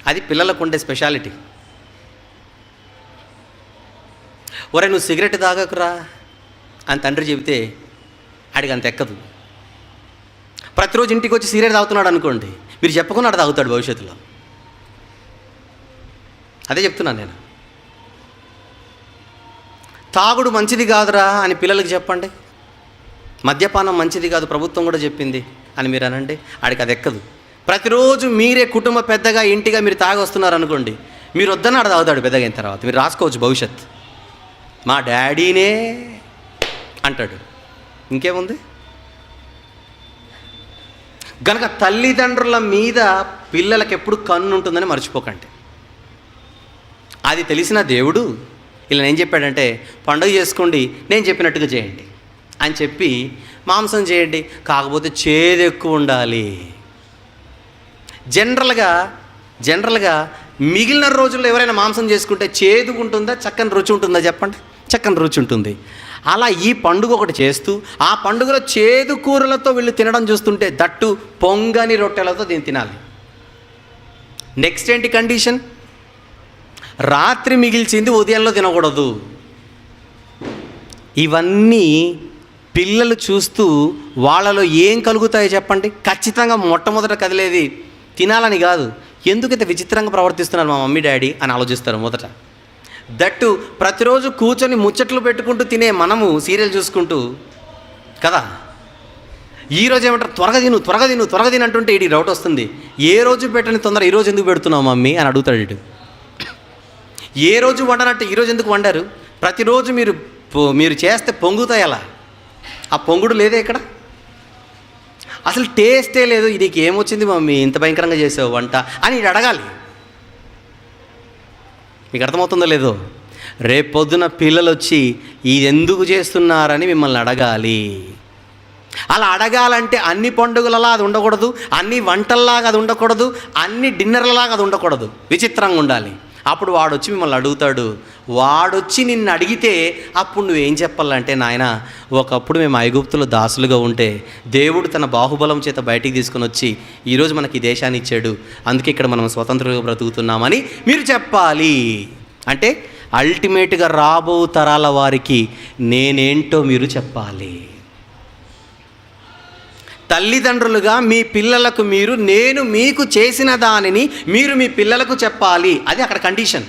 అది పిల్లలకు ఉండే స్పెషాలిటీ. ఒరే నువ్వు సిగరెట్ తాగకురా అని తండ్రి చెబితే ఆడికి అంత ఎక్కదు. ప్రతిరోజు ఇంటికి వచ్చి సిగరెట్ తాగుతున్నాడు అనుకోండి, మీరు చెప్పకుండా ఆడ తాగుతాడు భవిష్యత్తులో. అదే చెప్తున్నాను నేను. తాగుడు మంచిది కాదురా అని పిల్లలకి చెప్పండి, మద్యపానం మంచిది కాదు ప్రభుత్వం కూడా చెప్పింది అని మీరు అనండి, ఆడికి అది ఎక్కదు. ప్రతిరోజు మీరే కుటుంబ పెద్దగా ఇంటిగా మీరు తాగి వస్తున్నారు అనుకోండి, మీరు వద్దన్న ఆడ తాగుతాడు పెద్దగా అయిన తర్వాత. మీరు రాసుకోవచ్చు భవిష్యత్, మా డాడీనే అంటాడు. ఇంకేముంది? గనక తల్లిదండ్రుల మీద పిల్లలకు ఎప్పుడు కన్ను ఉంటుందని మర్చిపోకండి. అది తెలిసిన దేవుడు ఇలా ఏం చెప్పాడంటే, పండుగ చేసుకోండి, నేను చెప్పినట్టుగా చేయండి అని చెప్పి మాంసం చేయండి, కాకపోతే చేదు ఎక్కువ ఉండాలి. జనరల్గా మిగిలిన రోజుల్లో ఎవరైనా మాంసం చేసుకుంటే చేదుగా ఉంటుందా, చక్కని రుచి ఉంటుందా చెప్పండి? చక్కని రుచి ఉంటుంది. అలా ఈ పండుగ ఒకటి చేస్తూ ఆ పండుగలో చేదు కూరలతో వీళ్ళు తినడం చూస్తుంటే, దట్టు పొంగని రొట్టెలతో దీన్ని తినాలి. నెక్స్ట్ ఏంటి కండిషన్? రాత్రి మిగిల్చింది ఉదయంలో తినకూడదు. ఇవన్నీ పిల్లలు చూస్తూ వాళ్ళలో ఏం కలుగుతాయో చెప్పండి? ఖచ్చితంగా మొట్టమొదట కదిలేది తినాలని కాదు, ఎందుకైతే విచిత్రంగా ప్రవర్తిస్తున్నారు మా మమ్మీ డాడీ అని ఆలోచిస్తారు మొదట. దట్టు ప్రతిరోజు కూర్చొని ముచ్చట్లు పెట్టుకుంటూ తినే మనము సీరియల్ చూసుకుంటూ కదా, ఈరోజు ఏమంటారు, త్వరగా తిను అంటుంటే ఇటు డౌట్ వస్తుంది, ఏ రోజు పెట్టని తొందర ఈరోజు ఎందుకు పెడుతున్నావు మమ్మీ అని అడుగుతాడు ఇటు. ఏ రోజు వండనట్టు ఈరోజు ఎందుకు వండారు? ప్రతిరోజు మీరు చేస్తే పొంగుతాయి, అలా ఆ పొంగుడు లేదే ఇక్కడ, అసలు టేస్టే లేదు, ఇది ఏమొచ్చింది మమ్మీ ఇంత భయంకరంగా చేసావు వంట అని ఇటు అడగాలి. మీకు అర్థమవుతుందో లేదో? రేపొద్దున పిల్లలు వచ్చి ఇది ఎందుకు చేస్తున్నారని మిమ్మల్ని అడగాలి. అలా అడగాలంటే అన్ని పండుగలలా అది ఉండకూడదు, అన్ని వంటల్లాగా అది ఉండకూడదు, అన్ని డిన్నర్లలాగా అది ఉండకూడదు, విచిత్రంగా ఉండాలి. అప్పుడు వాడొచ్చి మిమ్మల్ని అడుగుతాడు. వాడొచ్చి నిన్ను అడిగితే అప్పుడు నువ్వేం చెప్పాలంటే, నాయన ఒకప్పుడు మేము ఐగుప్తులో దాసులుగా ఉంటే దేవుడు తన బాహుబలం చేత బయటికి తీసుకుని వచ్చి ఈరోజు మనకి ఈ దేశాన్ని ఇచ్చాడు, అందుకే ఇక్కడ మనం స్వతంత్రంగా బ్రతుకుతున్నామని మీరు చెప్పాలి. అంటే అల్టిమేట్గా రాబో తరాల వారికి నేనేంటో మీరు చెప్పాలి. తల్లిదండ్రులుగా మీ పిల్లలకు నేను మీకు చేసిన దానిని మీరు మీ పిల్లలకు చెప్పాలి. అది అక్కడ కండిషన్.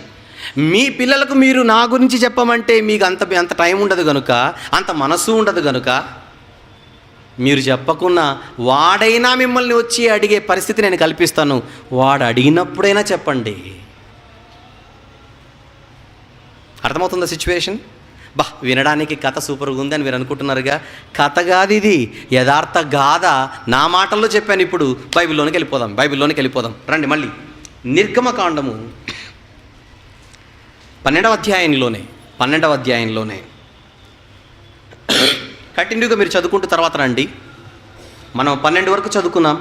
మీ పిల్లలకు మీరు నా గురించి చెప్పమంటే మీకు అంత టైం ఉండదు కనుక, అంత మనసు ఉండదు కనుక, మీరు చెప్పకున్నా వాడైనా మిమ్మల్ని వచ్చి అడిగే పరిస్థితి నేను కల్పిస్తాను. వాడు అడిగినప్పుడైనా చెప్పండి. అర్థమవుతుందా సిచ్యువేషన్? వినడానికి కథ సూపర్గా ఉంది అని మీరు అనుకుంటున్నారుగా. కథ కాదు ఇది, యథార్థ గాథ. నా మాటల్లో చెప్పాను. ఇప్పుడు బైబిల్లోనికి వెళ్ళిపోదాం. రండి మళ్ళీ నిర్గమకాండము 12వ అధ్యాయంలోనే కంటిన్యూగా మీరు చదువుకుంటూ తర్వాత రండి. మనం 12 వరకు చదువుకున్నాం,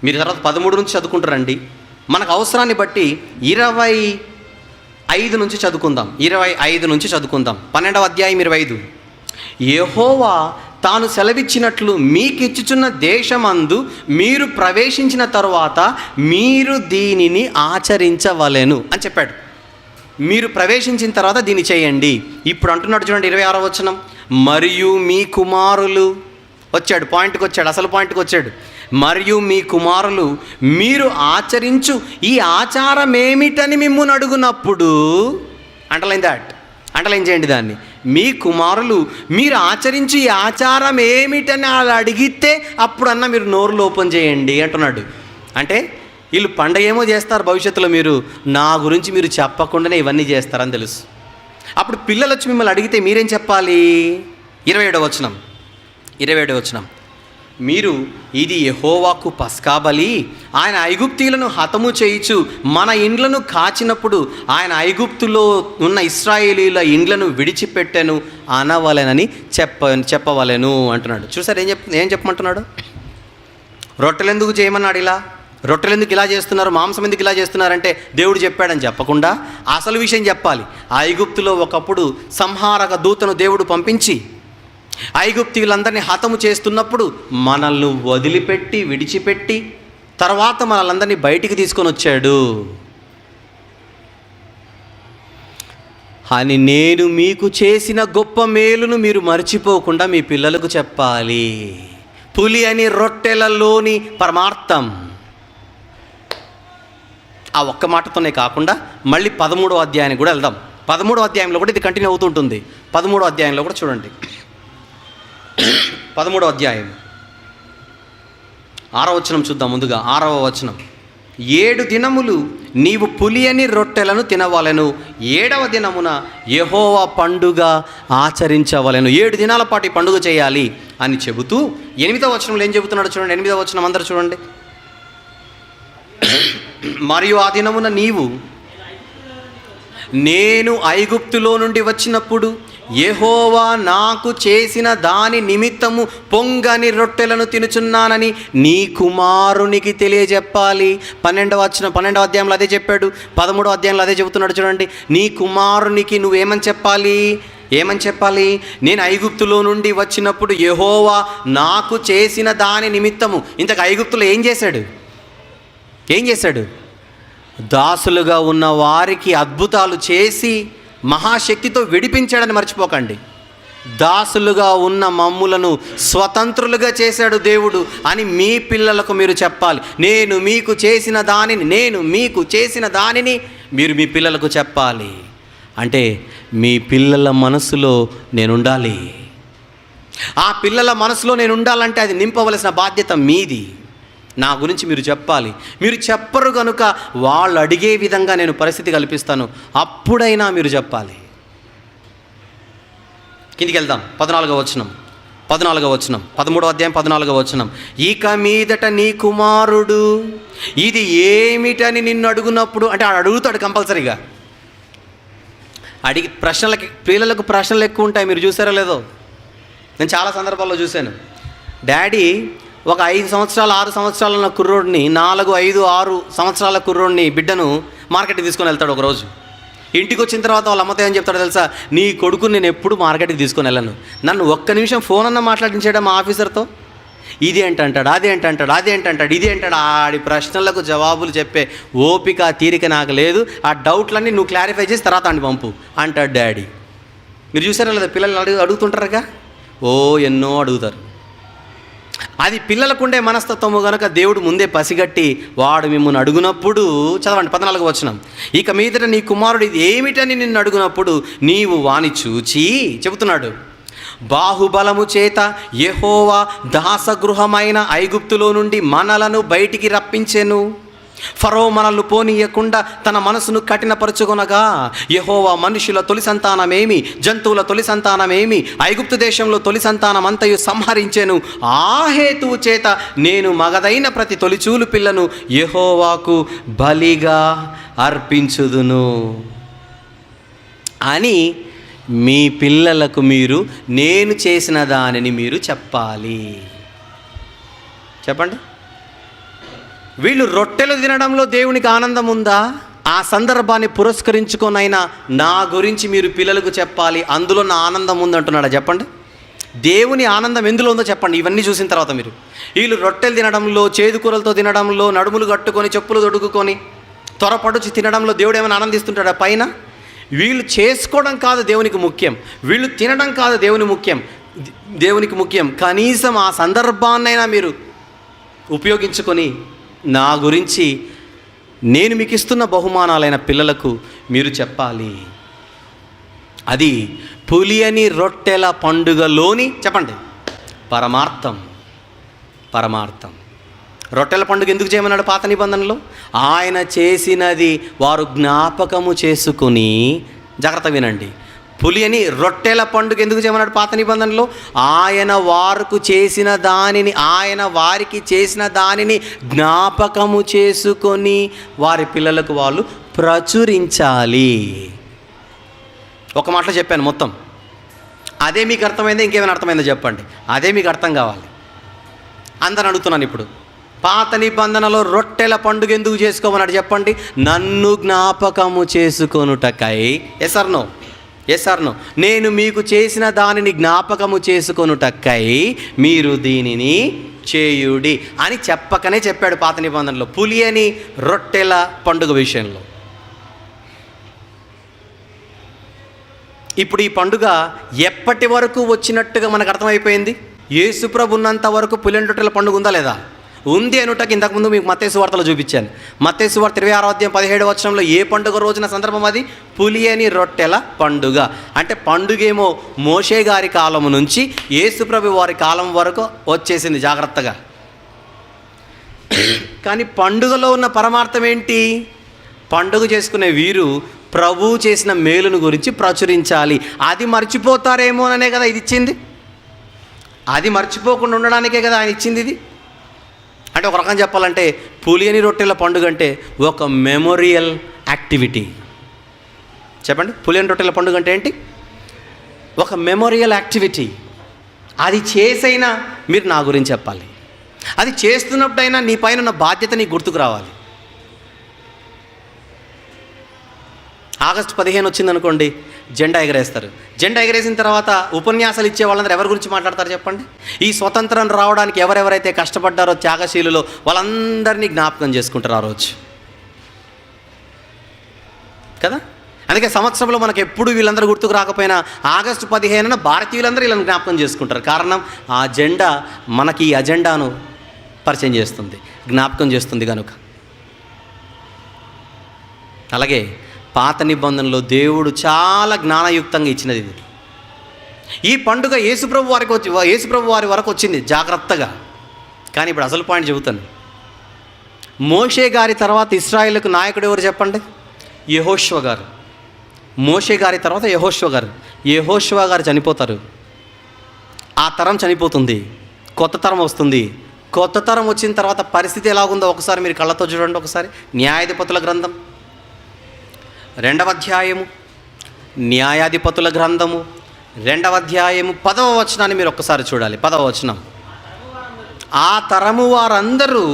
మీరు తర్వాత 13 నుంచి చదువుకుంటారండి. మనకు అవసరాన్ని బట్టి 25 నుంచి చదువుకుందాం. 12వ అధ్యాయం 25. యెహోవా తాను సెలవిచ్చినట్లు మీకిచ్చుచున్న దేశమందు మీరు ప్రవేశించిన తరువాత మీరు దీనిని ఆచరించవలెను అని చెప్పాడు. మీరు ప్రవేశించిన తర్వాత దీన్ని చేయండి. ఇప్పుడు అంటున్నాడు చూడండి 26వ వచనం, మరియు మీ కుమారులు, వచ్చాడు పాయింట్కి వచ్చాడు, అసలు పాయింట్కి వచ్చాడు. మరియు మీ కుమారులు మీరు ఆచరించు ఈ ఆచారం ఏమిటని మిమ్మును అడుగునప్పుడు, అండర్లైన్ చేయండి దాన్ని, మీ కుమారులు మీరు ఆచరించు ఈ ఆచారం ఏమిటని వాళ్ళు అడిగితే అప్పుడన్నా మీరు నోరులు ఓపెన్ చేయండి అంటున్నాడు. అంటే వీళ్ళు పండగ ఏమో చేస్తారు, భవిష్యత్తులో మీరు నా గురించి మీరు చెప్పకుండానే ఇవన్నీ చేస్తారని తెలుసు. అప్పుడు పిల్లలు వచ్చి మిమ్మల్ని అడిగితే మీరేం చెప్పాలి? 27వ వచనం, మీరు ఇది యెహోవాకు పస్కా బలి, ఆయన ఐగుప్తీయులను హతము చేయించు మన ఇండ్లను కాచినప్పుడు ఆయన ఐగుప్తులో ఉన్న ఇశ్రాయేలీల ఇండ్లను విడిచిపెట్టెను అనవలెనని చెప్పవలెను అంటున్నాడు. చూసారు ఏం చెప్పమంటున్నాడు? రొట్టెలు ఎందుకు చేయమన్నాడు? రొట్టెలు ఎందుకు ఇలా చేస్తున్నారు, మాంసం ఎందుకు ఇలా చేస్తున్నారంటే దేవుడు చెప్పాడని చెప్పకుండా అసలు విషయం చెప్పాలి. ఐగుప్తులో ఒకప్పుడు సంహారక దూతను దేవుడు పంపించి ఐగుప్తీయులందరినీ హతము చేస్తున్నప్పుడు మనల్ని విడిచిపెట్టి తర్వాత మనల్ని బయటికి తీసుకొని వచ్చాడు అని నేను మీకు చేసిన గొప్ప మేలును మీరు మర్చిపోకుండా మీ పిల్లలకు చెప్పాలి. పులి అని రొట్టెలలోని పరమార్థం. ఆ ఒక్క మాటతోనే కాకుండా మళ్ళీ 13వ అధ్యాయానికి కూడా వెళ్దాం. 13వ అధ్యాయంలో కూడా ఇది కంటిన్యూ అవుతుంటుంది. 13వ అధ్యాయంలో కూడా చూడండి. 13వ అధ్యాయం 6వ వచనం చూద్దాం. ముందుగా 6వ వచనం, 7 దినములు నీవు పులి అని రొట్టెలను తినవలెను, 7వ దినమున యెహోవా పండుగ ఆచరించవలెను. 7 దినాల పాటు ఈ పండుగ చేయాలి అని చెబుతూ 8వ వచనంలో ఏం చెబుతున్నాడు చూడండి. 8వ వచనం అందరూ చూడండి. మరియు ఆ దినమున నేను ఐగుప్తులో నుండి వచ్చినప్పుడు యెహోవా నాకు చేసిన దాని నిమిత్తము పొంగని రొట్టెలను తినుచున్నానని నీ కుమారునికి తెలియజెప్పాలి. 12వ అధ్యాయంలో అదే చెప్పాడు, 13వ అధ్యాయంలో అదే చెబుతున్నాడు చూడండి. నీ కుమారునికి నువ్వేమని చెప్పాలి? నేను ఐగుప్తులో నుండి వచ్చినప్పుడు యెహోవా నాకు చేసిన దాని నిమిత్తము. ఇంతకు ఐగుప్తులో ఏం చేశాడు? దాసులుగా ఉన్న వారికి అద్భుతాలు చేసి మహాశక్తితో విడిపించాడని మర్చిపోకండి. దాసులుగా ఉన్న మమ్ములను స్వతంత్రులుగా చేశాడు దేవుడు అని మీ పిల్లలకు మీరు చెప్పాలి. నేను మీకు చేసిన దానిని మీరు మీ పిల్లలకు చెప్పాలి. అంటే మీ పిల్లల మనసులో నేనుండాలి. ఆ పిల్లల మనసులో నేను ఉండాలంటే అది నింపవలసిన బాధ్యత మీది. నా గురించి మీరు చెప్పాలి. మీరు చెప్పరు కనుక వాళ్ళు అడిగే విధంగా నేను పరిస్థితి కల్పిస్తాను. అప్పుడైనా మీరు చెప్పాలి. కిందికి వెళ్దాం. 14వ వచనం 13వ అధ్యాయం 14వ వచనం, ఇక మీదట నీ కుమారుడు ఇది ఏమిటని నిన్ను అడుగునప్పుడు, అంటే అడుగుతాడు కంపల్సరీగా. పిల్లలకు ప్రశ్నలు ఎక్కువ ఉంటాయి. మీరు చూసారో లేదో, నేను చాలా సందర్భాల్లో చూశాను. డాడీ ఒక 5 సంవత్సరాలు 6 సంవత్సరాల ఉన్న కుర్రోడిని, 4, 5, 6 సంవత్సరాల కుర్రోడిని బిడ్డను మార్కెట్కి తీసుకొని వెళ్తాడు. ఒకరోజు ఇంటికి వచ్చిన తర్వాత వాళ్ళ అమ్మతో ఏం చెప్తాడో తెలుసా? నీ కొడుకుని నేను ఎప్పుడు మార్కెట్కి తీసుకొని వెళ్ళను, నన్ను ఒక్క నిమిషం ఫోన్ అన్న మాట్లాడించాడు మా ఆఫీసర్తో. ఇది ఏంటంటాడు, ఇది ఏంటాడు. ఆడి ప్రశ్నలకు జవాబులు చెప్పే ఓపిక తీరిక నాకు లేదు. ఆ డౌట్లన్నీ నువ్వు క్లారిఫై చేసి తర్వాత అండి పంపు అంటాడు డాడీ. మీరు చూసారా లేదా? పిల్లలు అడుగుతుంటారుగా, ఎన్నో అడుగుతారు. అది పిల్లలకుండే మనస్తత్వము గనుక దేవుడు ముందే పసిగట్టి వాడు మిమ్మల్ని అడుగునప్పుడు, చదవండి 14వ వచనం, ఇక మీదట నీ కుమారుడు ఇది ఏమిటని నిన్ను అడుగునప్పుడు నీవు వాని చూచి, చెబుతున్నాడు, బాహుబలము చేత యెహోవా దాసగృహమైన ఐగుప్తులో నుండి మనలను బయటికి రప్పించెను. ఫరో మనల్ని పోనీయకుండా తన మనసును కఠినపరుచుకొనగా యెహోవా మనుషుల తొలి సంతానమేమి, జంతువుల తొలి సంతానమేమి, ఐగుప్తు దేశంలో తొలి సంతానమంతయు సంహరించెను. ఆ హేతువు చేత నేను మగదైన ప్రతి తొలిచూలు పిల్లను యెహోవాకు బలిగా అర్పించుదును అని మీ పిల్లలకు మీరు నేను చేసిన దానిని మీరు చెప్పాలి. చెప్పండి. వీళ్ళు రొట్టెలు తినడంలో దేవునికి ఆనందం ఉందా? ఆ సందర్భాన్ని పురస్కరించుకొనైనా నా గురించి మీరు పిల్లలకు చెప్పాలి, అందులో నా ఆనందం ఉందంటున్నాడా? చెప్పండి. దేవుని ఆనందం ఎందులో ఉందో చెప్పండి. ఇవన్నీ చూసిన తర్వాత మీరు వీళ్ళు రొట్టెలు తినడంలో, చేదుకూరలతో తినడంలో, నడుములు కట్టుకొని చెప్పులు తొడుగుకొని త్వరపడుచి తినడంలో దేవుడు ఏమైనా ఆనందిస్తుంటాడా? పైన వీళ్ళు చేసుకోవడం కాదు దేవునికి ముఖ్యం, వీళ్ళు తినడం కాదు దేవునికి ముఖ్యం. కనీసం ఆ సందర్భాన్నైనా మీరు ఉపయోగించుకొని నా గురించి నేను మీకు ఇస్తున్న బహుమానాలైన పిల్లలకు మీరు చెప్పాలి. అది పులియని రొట్టెల పండుగలోని, చెప్పండి, పరమార్థం. రొట్టెల పండుగ ఎందుకు చేయమన్నాడు పాత నిబంధనలో? ఆయన చేసినది వారు జ్ఞాపకము చేసుకుని, జాగ్రత్త వినండి, పులియని రొట్టెల పండుగ ఎందుకు చేయమన్నాడు పాత నిబంధనలో? ఆయన వారికి చేసిన దానిని జ్ఞాపకము చేసుకొని వారి పిల్లలకు వాళ్ళు ప్రచురించాలి. ఒక మాటలో చెప్పాను మొత్తం. అదే మీకు అర్థమైందా? ఇంకేమైనా అర్థమైందో చెప్పండి. అదే మీకు అర్థం కావాలి. అందరని అడుగుతున్నాను ఇప్పుడు. పాత నిబంధనలో రొట్టెల పండుగ ఎందుకు చేసుకోమన్నాడు చెప్పండి? నన్ను జ్ఞాపకము చేసుకొనుటకై. Yes are no? నేను మీకు చేసిన దానిని జ్ఞాపకము చేసుకొనుటకై మీరు దీనిని చేయుడి అని చెప్పకనే చెప్పాడు పాత నిబంధనలో పులియని రొట్టెల పండుగ విషయంలో. ఇప్పుడు ఈ పండుగ ఎప్పటి వరకు వచ్చినట్టుగా మనకు అర్థమైపోయింది? యేసుప్రభు ఉన్నంత వరకు పులియని రొట్టెల పండుగ ఉందా లేదా? ఉంది అనుటకి ఇంతకుముందు మీకు మత్తయి సువార్తలో చూపించాను. మత్తయి సువార్త 26వ అధ్యాయం 17వ వచనంలో ఏ పండుగ రోజున సందర్భం అది? పులియని రొట్టెల పండుగ. అంటే పండుగేమో మోషే గారి కాలం నుంచి యేసుప్రభు వారి కాలం వరకు వచ్చేసింది జాగ్రత్తగా. కానీ పండుగలో ఉన్న పరమార్థం ఏంటి? పండుగ చేసుకునే వీరు ప్రభువు చేసిన మేలును గురించి ప్రచురించాలి. అది మర్చిపోతారేమోననే కదా ఇది ఇచ్చింది. అది మర్చిపోకుండా ఉండడానికే కదా ఆయన ఇచ్చింది ఇది. అంటే ఒక రకం చెప్పాలంటే పులియని రొట్టెల పండుగ అంటే ఒక మెమోరియల్ యాక్టివిటీ. చెప్పండి, పులియని రొట్టెల పండుగ అంటే ఏంటి? ఒక మెమోరియల్ యాక్టివిటీ. అది చేసైనా మీరు నా గురించి చెప్పాలి. అది చేస్తున్నప్పుడైనా నీ పైన ఉన్న బాధ్యత నీకు గుర్తుకు రావాలి. ఆగస్టు 15 వచ్చిందనుకోండి, జెండా ఎగరేస్తారు. జెండా ఎగరేసిన తర్వాత ఉపన్యాసాలు ఇచ్చే వాళ్ళందరూ ఎవరి గురించి మాట్లాడతారు చెప్పండి? ఈ స్వతంత్రం రావడానికి ఎవరెవరైతే కష్టపడ్డారో త్యాగశీలులో వాళ్ళందరినీ జ్ఞాపకం చేసుకుంటారు ఆ రోజు కదా. అందుకే సంవత్సరంలో మనకు ఎప్పుడు వీళ్ళందరూ గుర్తుకు రాకపోయినా ఆగస్టు 15న భారతీయులందరూ వీళ్ళని జ్ఞాపకం చేసుకుంటారు. కారణం ఆ జెండా మనకి ఈ అజెండాను పరిచయం చేస్తుంది, జ్ఞాపకం చేస్తుంది కనుక. అలాగే పాత నిబంధనలో దేవుడు చాలా జ్ఞానయుక్తంగా ఇచ్చినది ఇది. ఈ పండుగ యేసుప్రభు వారి వరకు వచ్చింది జాగ్రత్తగా. కానీ ఇప్పుడు అసలు పాయింట్ చెబుతాను. మోషే గారి తర్వాత ఇశ్రాయేలుకు నాయకుడు ఎవరు చెప్పండి? యెహోషువ గారు. మోషే గారి తర్వాత యెహోషువ గారు చనిపోతారు. ఆ తరం చనిపోతుంది, కొత్త తరం వస్తుంది. కొత్త తరం వచ్చిన తర్వాత పరిస్థితి ఎలాగుందో ఒకసారి మీరు కళ్ళతో చూడండి. ఒకసారి న్యాయాధిపతుల గ్రంథం 2వ అధ్యాయము, న్యాయాధిపతుల గ్రంథము 2వ అధ్యాయము 10వ వచనాన్ని మీరు ఒక్కసారి చూడాలి. 10వ వచనం, ఆ తరము వారందరూ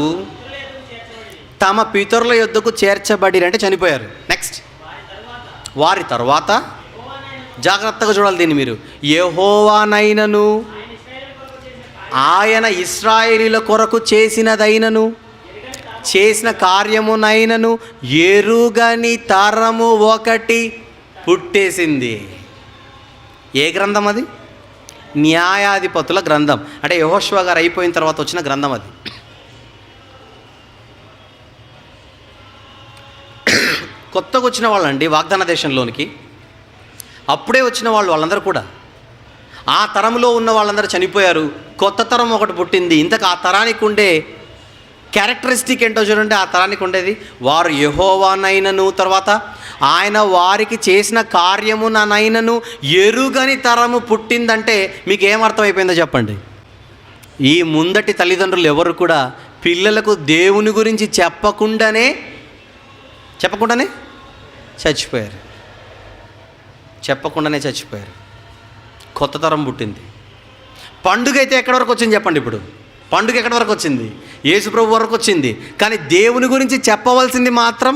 తమ పితరుల యొద్దకు చేర్చబడి, అంటే చనిపోయారు. నెక్స్ట్, వారి తర్వాత జాగ్రత్తగా చూడాలి దీన్ని మీరు, యెహోవానైనను ఆయన ఇశ్రాయేలీల కొరకు చేసినదైనను చేసిన కార్యమునైనను ఎరుగని తరము ఒకటి పుట్టేసింది. ఏ గ్రంథం అది? న్యాయాధిపతుల గ్రంథం. అంటే యెహోషువ గారు అయిపోయిన తర్వాత వచ్చిన గ్రంథం అది. కొత్తగా వచ్చిన వాళ్ళండి వాగ్దాన దేశంలోనికి, అప్పుడే వచ్చిన వాళ్ళందరూ కూడా, ఆ తరంలో ఉన్న వాళ్ళందరూ చనిపోయారు, కొత్త తరం ఒకటి పుట్టింది. ఇంతకు ఆ తరానికి ఉండే క్యారెక్టరిస్టిక్ ఏంటో చూడండి. ఆ తరానికి ఉండేది, వారు యెహోవానైనను, తర్వాత ఆయన వారికి చేసిన కార్యమునైనను ఎరుగని తరము పుట్టిందంటే మీకు ఏమర్థమైపోయిందో చెప్పండి. ఈ ముందటి తల్లిదండ్రులు ఎవరు కూడా పిల్లలకు దేవుని గురించి చెప్పకుండానే చచ్చిపోయారు. కొత్త తరం పుట్టింది. పండుగ అయితే ఎక్కడి వరకు వచ్చింది చెప్పండి. ఇప్పుడు పండుగ ఎక్కడి వరకు వచ్చింది? యేసు ప్రభు వరకు వచ్చింది. కానీ దేవుని గురించి చెప్పవలసింది మాత్రం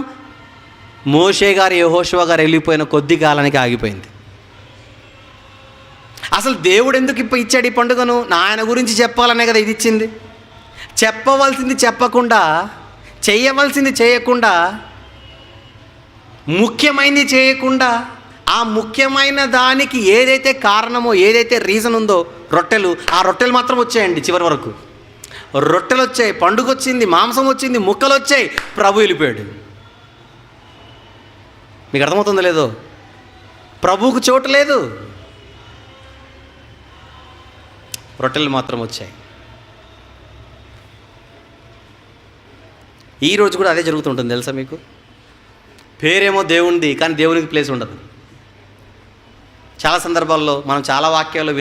మోషే గారు, యెహోషువ గారు వెళ్ళిపోయిన కొద్ది కాలానికి ఆగిపోయింది. అసలు దేవుడు ఎందుకు ఇచ్చాడు ఈ పండుగను? ఆయన గురించి చెప్పాలనే కదా ఇది ఇచ్చింది. చెప్పవలసింది చెప్పకుండా, చేయవలసింది చేయకుండా, ముఖ్యమైనది చేయకుండా, ఆ ముఖ్యమైన దానికి ఏదైతే కారణమో, ఏదైతే రీజన్ ఉందో, ఆ రొట్టెలు మాత్రం వచ్చాయండి. చివరి వరకు రొట్టెలు వచ్చాయి, పండుగ వచ్చింది, మాంసం వచ్చింది, ముక్కలు వచ్చాయి, ప్రభు వెళ్ళిపోయాడు. మీకు అర్థమవుతుందో లేదో? ప్రభువుకు చోటు లేదు, రొట్టెలు మాత్రం వచ్చాయి. ఈరోజు కూడా అదే జరుగుతుంటుంది తెలుసా మీకు? పేరేమో దేవునిది, కానీ దేవునికి ప్లేస్ ఉండదు. చాలా సందర్భాల్లో మనం చాలా వాక్యాలు